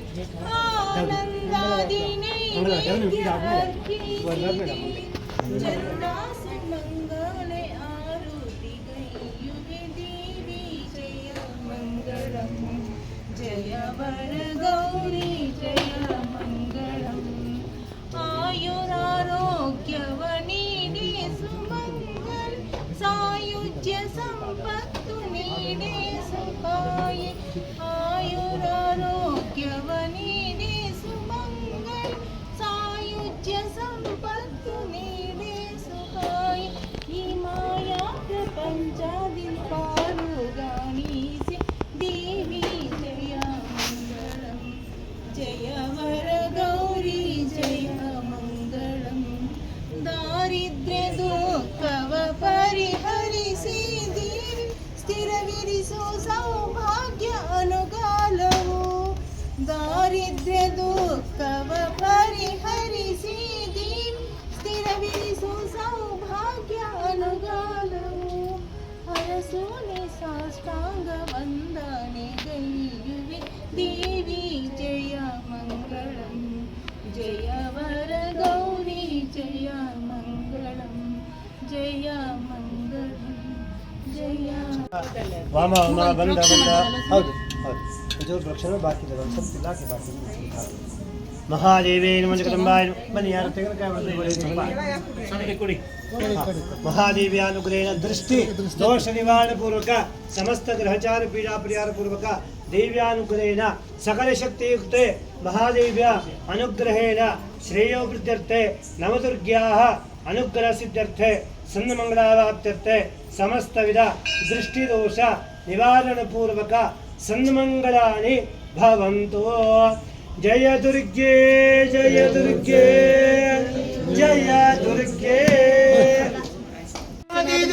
ಆನಂದಾದಿ ನೈವೇದ್ಯ ಅರ್ಪಿಸಿದೆ. ಚಂದಾಸು ಮಂಗಳೆ ಆರುತಿ ಗೈಯುಗೆ ದೇವಿ ಜಯ ಮಂಗಳಂ. ಜಯ ವರ ಗೌರಿ ಜಯ ಮಂಗಳಂ. ಆಯುರಾರೋಗ್ಯವ ನೀಡೆ ಸುಮಂಗಲ್. ಸಾಯುಜ್ಯ ಸಂಪತ್ತು ನೀಡೆ ಸುಖಾಯ. ಆಯುರಾರೋಗ್ಯವ ನೀಡೆ ಸುಮಂಗಲ್. ಸಾಯುಜ್ಯ ಸಂಪತ್ತು ನೀಡೆ ಸುಖಾಯ. ಈ ಮಾಯಾ ಪ್ರಪಂಚದಿ ಪಾರುಗಾಣಿಸಿ ದೇವಿ ಜಯ ಮಂಗಳಂ. ಜಯ ವರ ಗೌರಿ ಜಯ ಮಂಗಳಂ. ದಾರಿದ್ರ್ಯ ದುಃಖವ ಪರಿಹರಿಸಿ ದೇವಿ ಸ್ಥಿರವಿರಿಸು ಸೌಭಾಗ್ಯ ಅನುಗಾಲವು. ದಾರಿದ್ರ್ಯ ದುಃಖವ ಪರಿಹರಿಸಿ ದೇವಿ ಸ್ಥಿರವಿರಿಸು ಸೌಭಾಗ್ಯ ಅನುಗಾಲವು. ಹರಸೋನೆ ಸಾಷ್ಟಾಂಗ ವಂದನೆ ಗೈಯುವೆ ದೇವಿ ಜಯ ಮಂಗಳಂ. ಜಯ ವರ ಗೌರಿ ಜಯ ಮಂಗಳಂ. ಜಯ ಮಂಗಳಂ. ಜಯ ವಾಮ ಬಂದ ಹೌದು ಜೋರು ಪ್ರಕ್ಷಣೆ ಬಾಕಿ ಇದೆ. ಒಂದು ಸ್ವಲ್ಪ ಇಲಾಖೆ ಬಾಕಿ ಇದೆ. ಮಹಾದೇವಿ ನಮ ಜಗದಂಬಾಯ. ಬನ್ನಿ, ಯಾರು ತೆಗೆದುಕಾಯಿ ಕೊಡಿ. ಮಹಾದೇವಿ ಅನುಗ್ರಹೇಣ ದೃಷ್ಟಿ ದೋಷ ನಿವಾರಣೆ ಪೂರ್ವಕ ಸಮಸ್ತ ಗ್ರಹಚಾರ ಪೀಡಾ ಪರಿಹಾರ ಪೂರ್ವಕ ದೇವ್ಯಾನುಗ್ರಹೇಣ ಸಕಲ ಶಕ್ತಿಯುಕ್ತೆ ಮಹಾದೇವ್ಯ ಅನುಗ್ರಹೇಣ ಶ್ರೇಯೋವೃದ್ಧ್ಯರ್ಥೆ ನವದುರ್ಗ್ಯಾಃ ಅನುಗ್ರಹ ಸಿದ್ಧ್ಯರ್ಥೆ ಸನ್ಮಂಗಳಾವಾಪ್ತ್ಯರ್ಥೆ ಸಮಸ್ತ ವಿಧ ದೃಷ್ಟಿದೋಷ ನಿವಾರಣ ಪೂರ್ವಕ ಸನ್ಮಂಗಳಾನಿ ಭವಂತು. ಜಯ ದುರ್ಗೆ ಜಯ ದುರ್ಗೆ ಜಯ ದುರ್ಗೆ.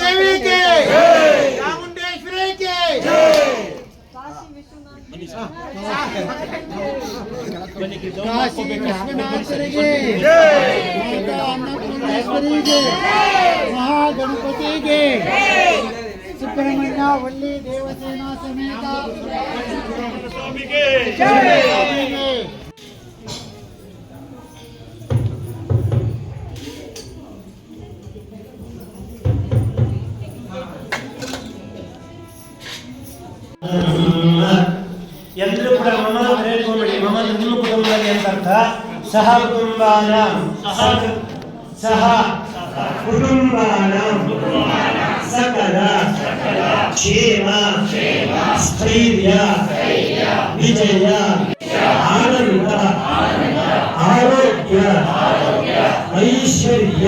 ದೇವಿ ಕೆ ಚಾಮುಂಡೇಶ್ವರಿ ಕೆ. ಕಾಶಿ ವಿಶ್ವನಾಥರಿಗೆ ಮಾತಾ ಅನ್ನಪೂರ್ಣೇಶ್ವರಿಗೆ ಮಹಾಗಣಪತಿಗೆ ಸುಬ್ರಹ್ಮಣ್ಯ ವಲ್ಲಿ ದೇವಸೇನಾ ಸಮೇತ ಸ್ವಾಮಿಗೆ ಸ್ವಾಮಿಗೆ ಎಲ್ಲರೂ ಕೂಡ ಮಮ ಹೇಳ್ಕೊಂಡ್ಬಿಡಿ. ಮಮ ನಿಮ್ಮ ಕುಟುಂಬದಲ್ಲಿ ಅಂತ ಅರ್ಥ. ಸಹ ಕುಟುಂಬಾನ ಸಹ ಕುಟುಂಬಾನ ಸಕಲ ಕ್ಷೇಮ ಸ್ಥೈರ್ಯ ವಿಜಯ ಆನಂದ ಆರೋಗ್ಯ ಐಶ್ವರ್ಯ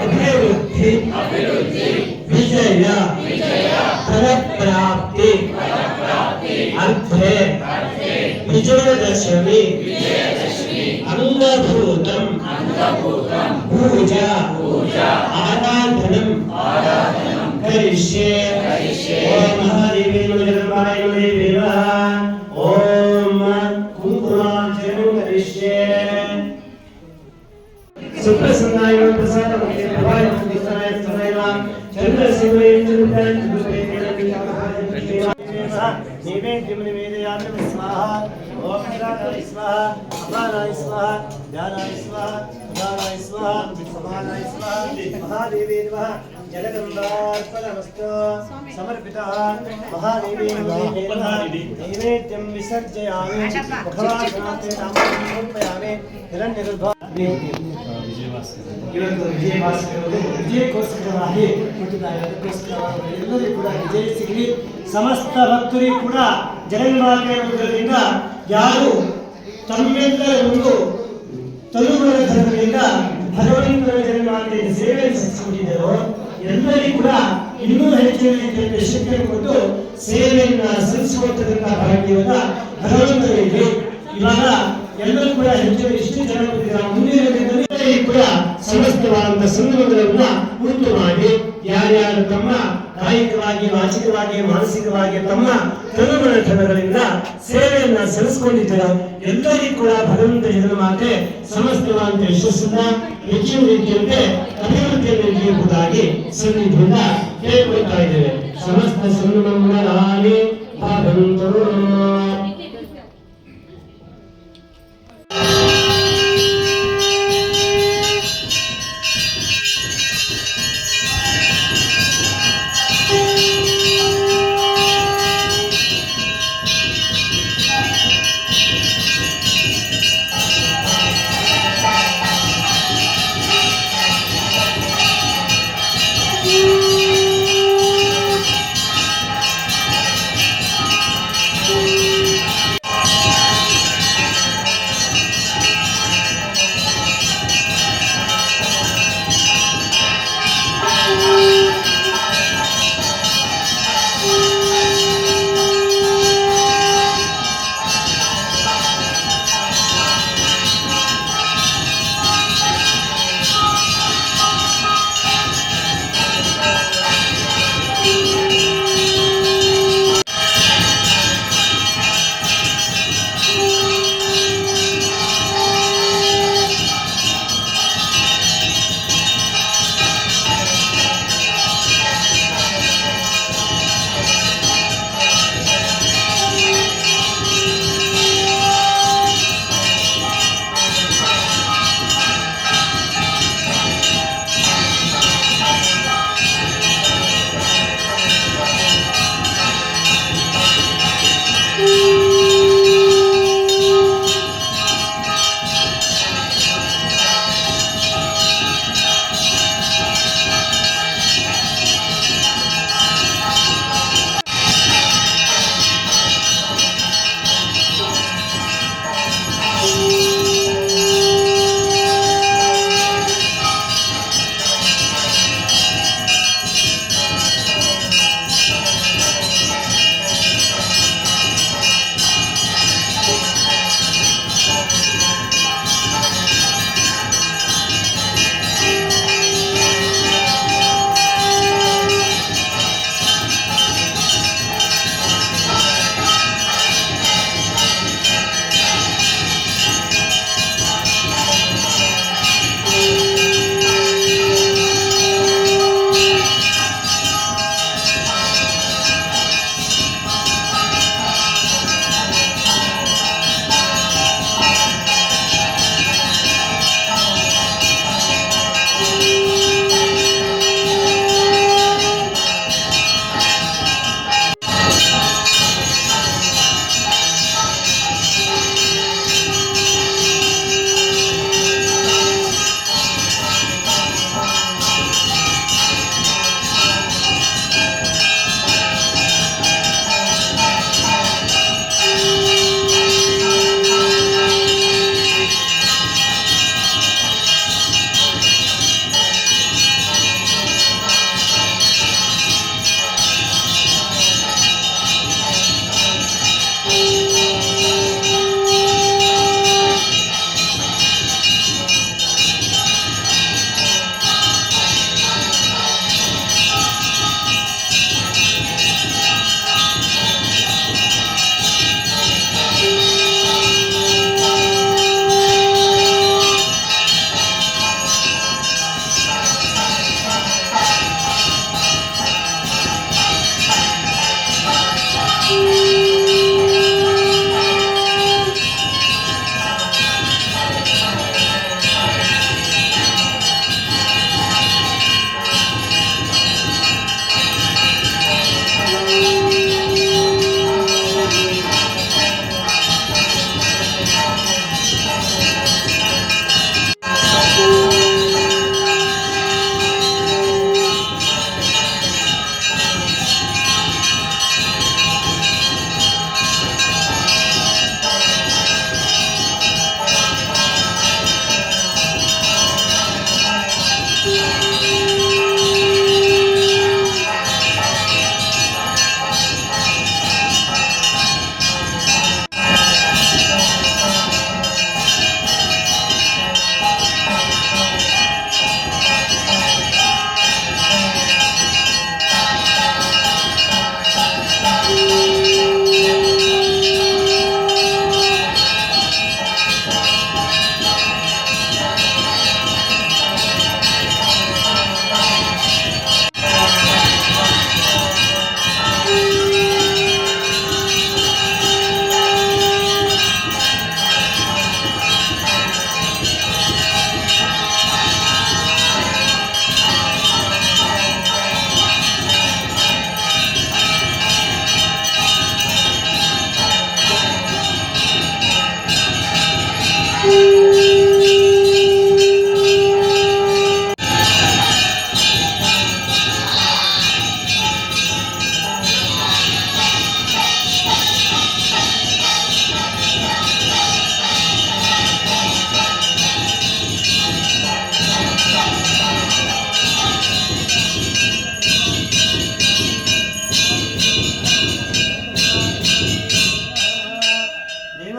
ಅಭಿವೃದ್ಧಿ ವಿಜಯ ಫಲಪ್ರಾಪ್ತಿ ಅರ್ಥೆ ವಿಜಯದಶಮಿ ಅಂಗಭೂತಂ ಪೂಜಾ ಆರಾಧನಂ ಕರಿಷ್ಯೆ. ಓಂ ಮಹಾದೇವಿ ಜಗನ್ಮಾಯ ಓಂ ಕುಂಕುಮಾರ್ಚನಂ ಕರಿಷ್ಯೆ. ಸುಪ್ರಸನ್ನಾಯ ಪ್ರಸಾದ ಪ್ರಭಾಯ ಮಂದಿರಾಯ ಸ್ತನಾಯ ಚಂದ್ರಸಿಂಹೇ नैवेद्यं निवेदयामि स्वाहा. ओम ह्राणाय स्वाहा अपानाय स्वाहा ज्ञानाय स्वाहा उदानाय स्वाहा समानाय स्वाहा. महादेवी नमः. जलगन्धार्पणमस्तु समर्पितः. महादेवी नमः. नैवेद्यं विसर्जयामि. मुखवासनाते नामं समर्पयामि. हिरण्यगर्भा ಇವತ್ತು ವಿಜಯವಾಸಕರು ವಿಜಯಕ್ಕೋಸ್ಕರವಾಗಿ ಹುಟ್ಟಿದ್ದಾರೆ. ಅದಕ್ಕೋಸ್ಕರವಾಗಿ ಎಲ್ಲರಿಗೂ ಕೂಡ ವಿಜಯ ಸಿಗಲಿ. ಸಮಸ್ತ ಭಕ್ತರಿಗೂ ಕೂಡ ಜಗನ್ಮಾತೆಯಿಂದ ಯಾರು ತಮ್ಮೆಲ್ಲರ ಒಂದು ತನುಗಳ ಧರ್ಮದಿಂದ ಭಗವಂತನ ಜಗನ್ಮಾತೆಯ ಸೇವೆಯನ್ನು ಸಲ್ಲಿಸಿಕೊಂಡಿದ್ದಾರೋ ಎಲ್ಲರಿಗೂ ಕೂಡ ಇನ್ನೂ ಹೆಚ್ಚಿನ ರೀತಿಯಲ್ಲಿ ಶಕ್ತಿಯನ್ನು ಕೊಟ್ಟು ಸೇವೆಯನ್ನ ಸಲ್ಲಿಸುವಂತಕ್ಕಂಥ ಭಾಗ್ಯವನ್ನ ಭಗವಂತನಿಗೆ ಇವಾಗ ಎಲ್ಲರೂ ಕೂಡ ಹೆಚ್ಚು ಇಷ್ಟು ಜನ ಮುಂದಿನ ದಿನದಲ್ಲಿ ಕೂಡ ಸಮಸ್ತವಾದಂತಹ ಸಂದರ್ಭಗಳನ್ನ ಉಂಟು ಮಾಡಿ ಯಾರ್ಯಾರು ತಮ್ಮ ಕಾಯಿಕವಾಗಿ ವಾಚಿಕವಾಗಿ ಮಾನಸಿಕವಾಗಿ ತಮ್ಮ ತನುಮನಗಳಿಂದ ಸೇವೆಯನ್ನ ಸಲ್ಲಿಸಿಕೊಂಡಿದ್ದಾರೋ ಎಲ್ಲರಿಗೂ ಕೂಡ ಭಗವಂತ ಜಗನ್ಮಾತೆ ಸಮಸ್ತವಾದಂತ ಯಶಸ್ಸನ್ನ ಹೆಚ್ಚಿನ ರೀತಿಯಂತೆ ಅಭಿವೃದ್ಧಿಯನ್ನು ನೀಡುವುದಾಗಿ ಸನ್ನಿಧಿಯಿಂದ ಕೇಳಿಕೊಳ್ತಾ ಇದ್ದೇವೆ. ಸಮಸ್ತ ಸಂಗಮರಾಣಿ ಭಗವಂತರು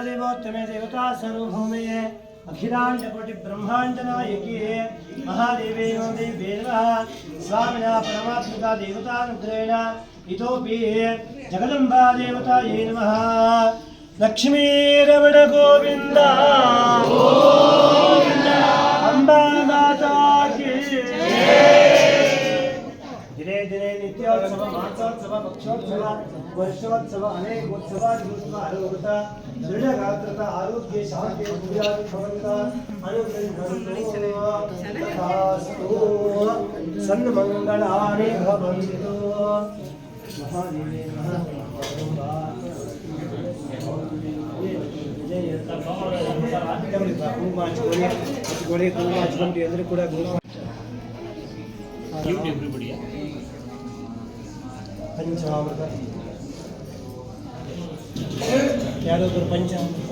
देवदेवोत्तमे देवता सर्वभौमये अखिलाण्डकोटि ब्रह्माण्डनायके महादेवे देवे नमः स्वामिना परमात्मिका देवतानुग्रहेण इतोपि जगदम्बा देवतायै नमः लक्ष्मीरमण गोविन्द अम्बा माता की दिने दिने नित्योत्सव मासोत्सव पक्षोत्सव वर्षोत्सव अनेकोत्सव आरोग्यता दृढ़गात्रता आरोग्य शांति भवन्ता अनुग्रहन्तु सन्मङ्गलानि भवन्तु महादेवे पंचामृत यादव पंचामृत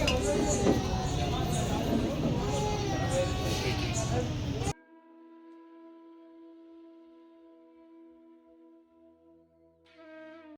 Hello,